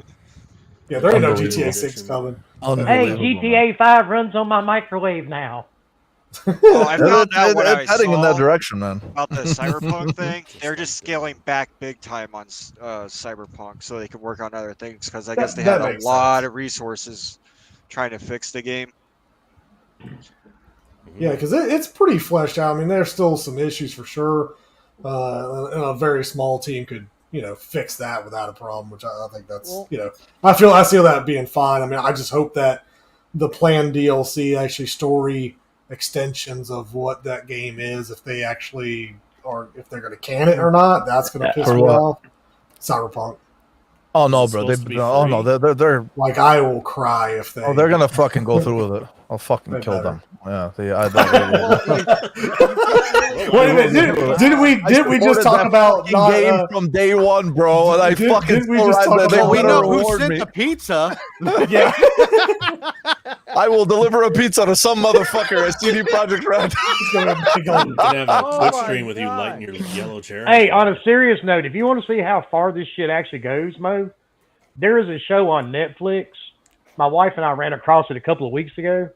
Yeah, there ain't no Unbelievable. GTA 6 coming. Hey, Unbelievable. GTA 5 runs on my microwave now. Oh, I found out what I It's heading in that saw direction, man. about the Cyberpunk thing. They're just scaling back big time on Cyberpunk so they can work on other things because I guess they That had a makes lot sense. of resources trying to fix the game. Yeah, because it's pretty fleshed out. I mean, there's still some issues for sure. And a very small team could, fix that without a problem, which I think that's, I see that being fine. I mean, I just hope that the planned DLC actually story extensions of what that game is, if they actually are, if they're going to can it or not, that's going to piss For me what? off. Cyberpunk. Oh no, Is it bro. supposed to be Oh no, free? they're Like, I will cry if they. they're gonna fucking go through with it. I'll fucking They kill better. them. Yeah, Wait a minute, did we just talk about fucking game from day one, bro? And I fucking did we still just ride talk that. about- They Well, We better know who reward sent me. the pizza. Yeah. I will deliver a pizza to some motherfucker at CD Projekt Red. It's gonna be going- You can have a Oh Twitch my stream with you God. lighting your yellow chair. Hey, on a serious note, if you want to see how far this shit actually goes, Mo, there is a show on Netflix. My wife and I ran across it a couple of weeks ago.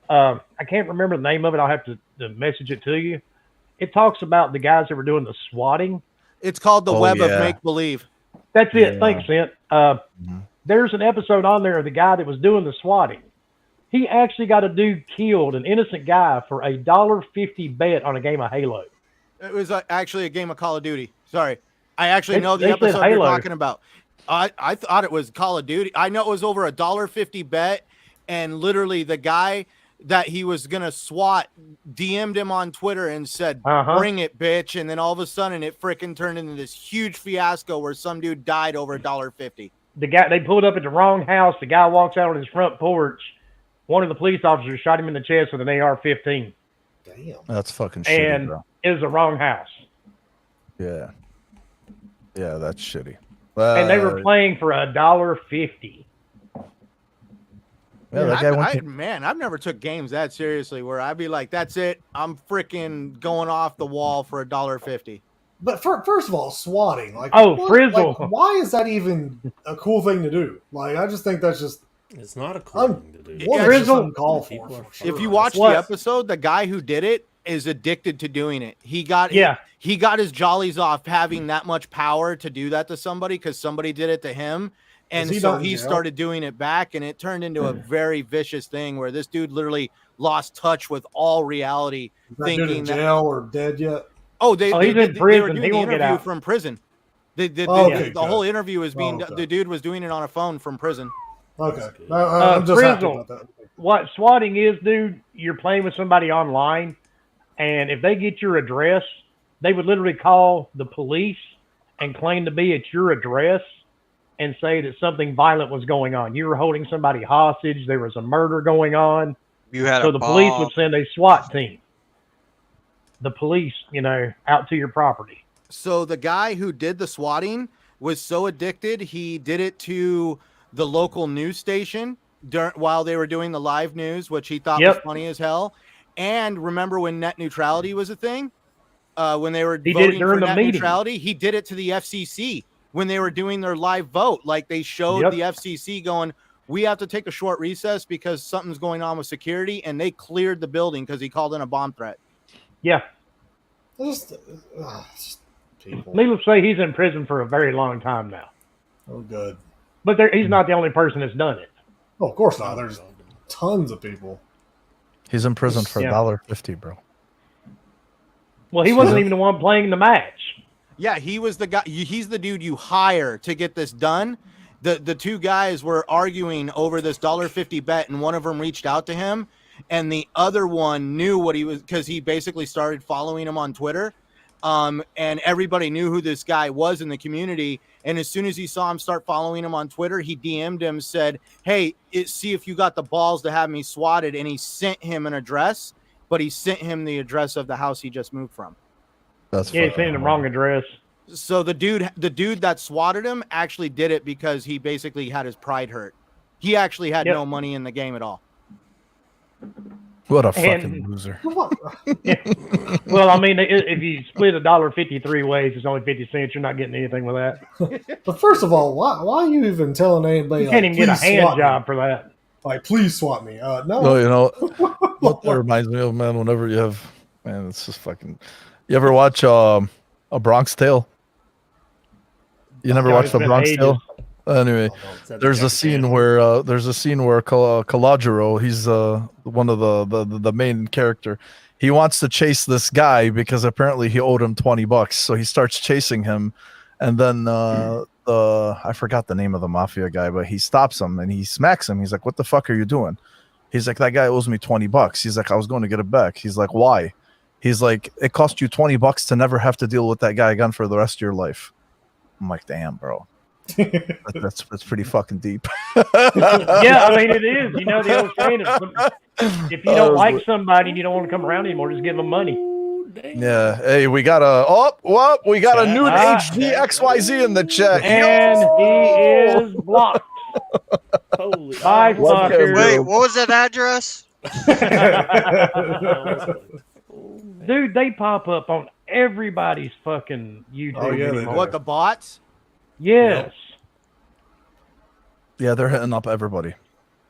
I can't remember the name of it. I'll have to message it to you. It talks about the guys that were doing the swatting. It's called The Oh, Web yeah. of Make Believe. That's it. Yeah. Thanks, Sint. Mhm. There's an episode on there of the guy that was doing the swatting. He actually got a dude killed, an innocent guy, for a $1.50 bet on a game of Halo. It was actually a game of Call of Duty. Sorry. I actually They- know the they said episode you're Halo. talking about. I thought it was Call of Duty. I know it was over a $1.50 bet, and literally the guy that he was gonna SWAT DM'd him on Twitter and said, Uh-huh. "Bring it, bitch!" And then all of a sudden, it freaking turned into this huge fiasco where some dude died over $1.50. The guy, they pulled up at the wrong house. The guy walks out on his front porch. One of the police officers shot him in the chest with an AR-15, Damn. That's fucking shitty, and bro. it was the wrong house. Yeah, that's shitty. And they were playing for $1.50. Yeah, that guy went to- I've never took games that seriously where I'd be like, "That's it, I'm freaking going off the wall for $1.50." But first of all, swatting. Like, Oh, Frizzle. Like, why is that even a cool thing to do? Like, I just think that's just It's not a cool I'm- thing to do. one Frizzle. that's uncalled for. People are for fucking- If you sure. watch What? the episode, the guy who did it is addicted to doing it. He got his jollies off having that much power to do that to somebody because somebody did it to him. And he so not in he jail? started doing it back, and it turned into a very vicious thing where this dude literally lost touch with all reality, Is that dude in thinking that jail or dead yet? oh, he's in they were prison. doing He the won't get interview out. from prison. The Okay, whole good. interview is being Okay. the dude was doing it on a phone from prison. Okay, I'm just happy Frizzle. about that. What swatting is, dude, you're playing with somebody online, and if they get your address, they would literally call the police and claim to be at your address and say that something violent was going on. You were holding somebody hostage. There was a murder going on. You had So a the police bomb. would send a SWAT team. The police, out to your property. So the guy who did the swatting was so addicted, he did it to the local news station while they were doing the live news, which he thought was Yep. funny as hell. And remember when net neutrality was a thing? When they were He did it voting for during the net meeting. neutrality, he did it to the FCC when they were doing their live vote. Like they showed Yep. the FCC going, "We have to take a short recess because something's going on with security," and they cleared the building because he called in a bomb threat. Yeah. Just people. Needless to say, he's in prison for a very long time now. Oh, good. But he's not the only person that's done it. Oh, of course not. There's tons of people. He's in prison for Yeah. $1.50, bro. Well, he wasn't even the one playing the match. Yeah, he was the guy. He's the dude you hire to get this done. The two guys were arguing over this $1.50 bet, and one of them reached out to him, and the other one knew what he was because he basically started following him on Twitter, And everybody knew who this guy was in the community. And as soon as he saw him start following him on Twitter, he DM'd him, said, hey, see if you got the balls to have me swatted. And he sent him an address, but he sent him the address of the house he just moved from. That's Yeah, he's sending the wrong address. So the dude that swatted him actually did it because he basically had his pride hurt. He actually had no money in the game at all. What a fucking loser. Well, I mean, if you split $1.50 3 ways, it's only 50 cents. You're not getting anything with that. But first of all, why are you even telling anybody? You can't even get a "Please hand swat me"? job for that. Like, please swat me. No. No, you know what that reminds me of, man. Whenever you have, man, it's just fucking. You ever watch A Bronx Tale? You never No, watched it's The been Bronx ages. Tale? Anyway, there's a scene where Calogero, he's one of the main character. He wants to chase this guy because apparently he owed him $20. So he starts chasing him, and then I forgot the name of the mafia guy, but he stops him and he smacks him. He's like, "What the fuck are you doing?" He's like, "That guy owes me $20." He's like, "I was going to get it back." He's like, "Why?" He's like, "It cost you $20 to never have to deal with that guy again for the rest of your life." I'm like, "Damn, bro." That's pretty fucking deep. Yeah, I mean, it is. You know the old saying, if you don't like somebody and you don't want to come around anymore, just give them money. Yeah. Hey, we got a new HD XYZ in the chat. And he is blocked. Holy Bye, fucker. Wait, what was that address? Dude, they pop up on everybody's fucking YouTube. Oh, yeah, they anymore. do. What, the bots? Yes. Yeah, they're hitting up everybody.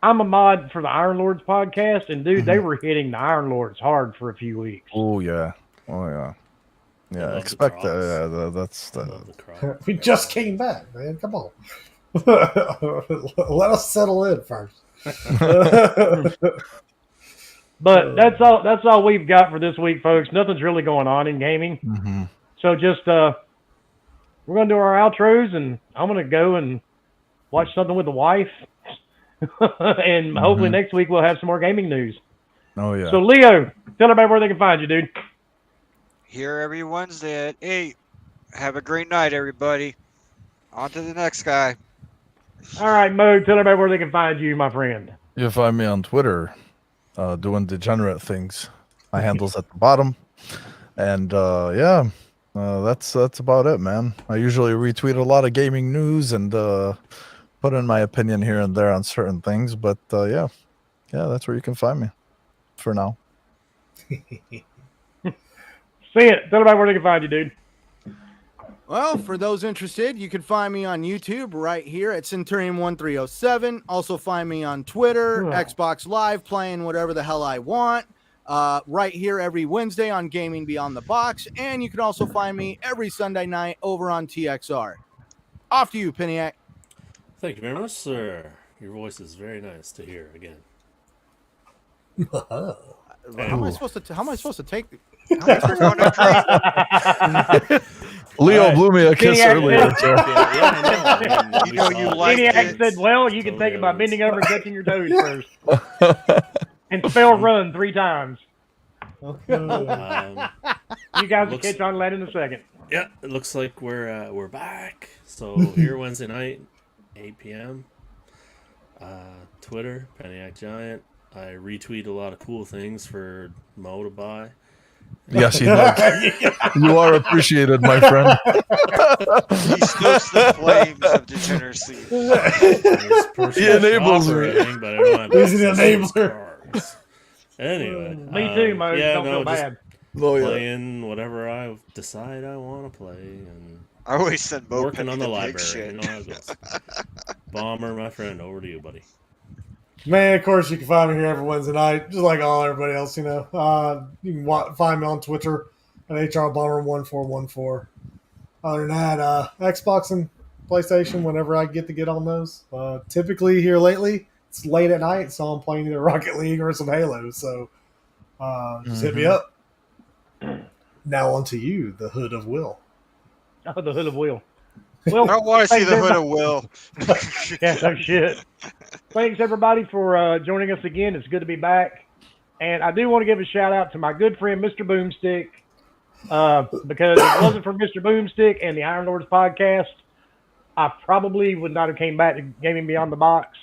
I'm a mod for the Iron Lords podcast, and dude, they were hitting the Iron Lords hard for a few weeks. Oh yeah. Oh yeah. Yeah, love expect the that. cross. Yeah, that's the. Love the crowd. We just came back, man. Come on. Let us settle in first. But that's all we've got for this week, folks. Nothing's really going on in gaming. Mm-hmm. So just we're gonna do our outros, and I'm gonna go and watch something with the wife, and hopefully next week we'll have some more gaming news. Oh yeah. So Leo, tell everybody where they can find you, dude. Here every Wednesday at 8. Have a great night, everybody. On to the next guy. All right, Mo, tell everybody where they can find you, my friend. You can find me on Twitter, doing degenerate things. My handle's at the bottom, and that's about it, man. I usually retweet a lot of gaming news and put in my opinion here and there on certain things, but yeah, that's where you can find me for now. See it. Tell everybody where they can find you, dude. Well, for those interested, you can find me on YouTube right here at Centurion1307. Also find me on Twitter, Xbox Live, playing whatever the hell I want. Right here every Wednesday on Gaming Beyond the Box. And you can also find me every Sunday night over on TXR. Off to you, Piniac. Thank you very much, sir. Your voice is very nice to hear again. How am I supposed to take We're going to drink. Leo Right. blew me a kiss Piniac earlier. said- So. I know. I mean, You know you saw it. like Maniac it. said, well, you can So, take it yeah, by it's- bending over and touching your toes first. And spell run 3 times. Um, You guys will Looks- catch on to that in a second. yeah, it looks like we're back. So here Wednesday night, 8 p.m. Twitter, Paniac Giant. I retweet a lot of cool things for Mo to buy. Yes, he does. You are appreciated, my friend. He stokes the flames of degeneracy. There's personal He enables shopper, me. I think, but I don't have He's an access to those enabler. cards. Anyway, Me too, Mo. Yeah, Don't no, feel just bad. Oh, yeah. playing whatever I decide I want to play and I always send Mo working on the pig library. shit. You know how it goes. Bomber, my friend, over to you, buddy. Man, of course, you can find me here every Wednesday night, just like all everybody else, you know. You can find me on Twitter at HRBomber1414. Other than that, Xbox and PlayStation, whenever I get on those. Typically here lately, it's late at night, so I'm playing either Rocket League or some Halo. So just hit me up. Now on to you, the Hood of Will. Oh, the hood of Will. I Well, don't want to see thanks, the hood everybody. of Will. Yeah, no shit. Thanks, everybody, for joining us again. It's good to be back. And I do want to give a shout out to my good friend, Mr. Boomstick, Because if it wasn't for Mr. Boomstick and the Iron Lords podcast, I probably would not have came back to Gaming Beyond the Box.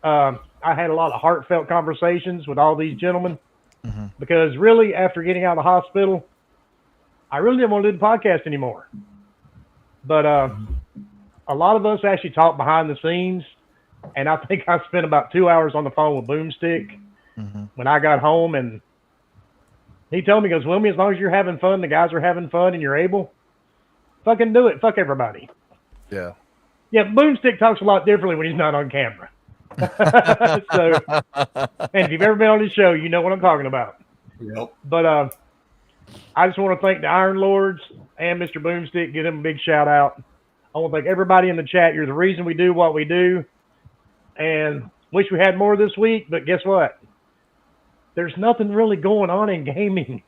I had a lot of heartfelt conversations with all these gentlemen because really, after getting out of the hospital, I really didn't want to do the podcast anymore. But a lot of us actually talked behind the scenes, and I think I spent about 2 hours on the phone with Boomstick when I got home, and he told me, he goes, Wilmy, as long as you're having fun, the guys are having fun, and you're able, fucking do it. Fuck everybody. Yeah. Yeah, Boomstick talks a lot differently when he's not on camera. So, and if you've ever been on his show, you know what I'm talking about. Yep. But I just want to thank the Iron Lords and Mr. Boomstick. Give them a big shout out. I want to thank everybody in the chat. You're the reason we do what we do. And wish we had more this week, but guess what? There's nothing really going on in gaming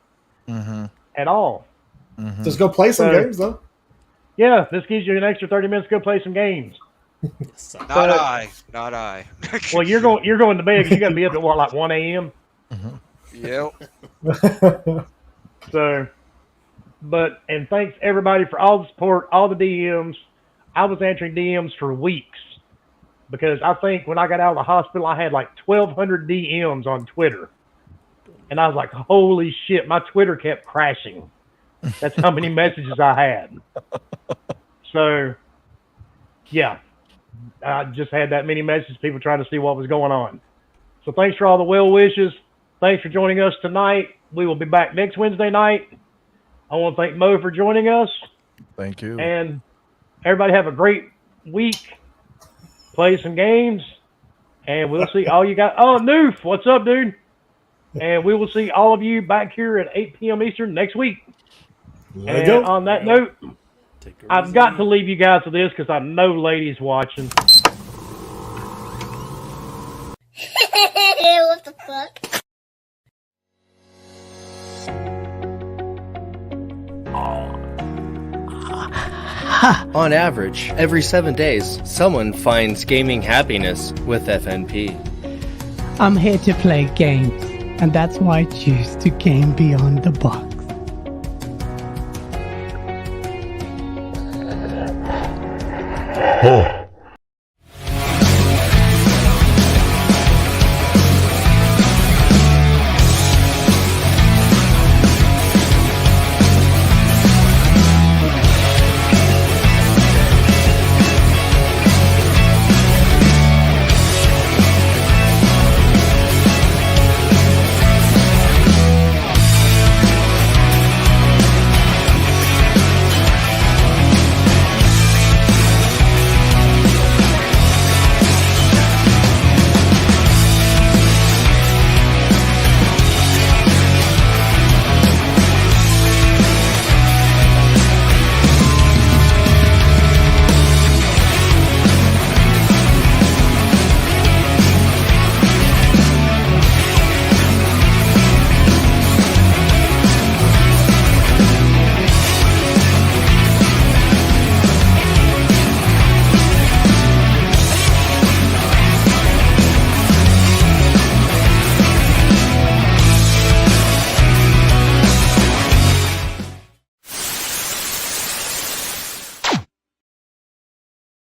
at all. Just go play some games, though. Yeah, this gives you an extra 30 minutes to go play some games. Not I. Well, you're going to bed. You got to be up at what, like 1 a.m. Yep. So, and thanks everybody for all the support, all the DMs. I was answering DMs for weeks because I think when I got out of the hospital, I had like 1,200 DMs on Twitter. And I was like, holy shit, my Twitter kept crashing. That's how many messages I had. So, yeah, I just had that many messages, people trying to see what was going on. So thanks for all the well wishes. Thanks for joining us tonight. We will be back next Wednesday night. I want to thank Mo for joining us. Thank you. And everybody have a great week. Play some games. And we'll see all you guys. Oh, Noof, what's up, dude? And we will see all of you back here at 8 p.m. Eastern next week. And on that note, I've got to leave you guys with this because I know ladies watching. What the fuck? On average, every 7 days, someone finds gaming happiness with FNP. I'm here to play games, and that's why I choose to game beyond the box.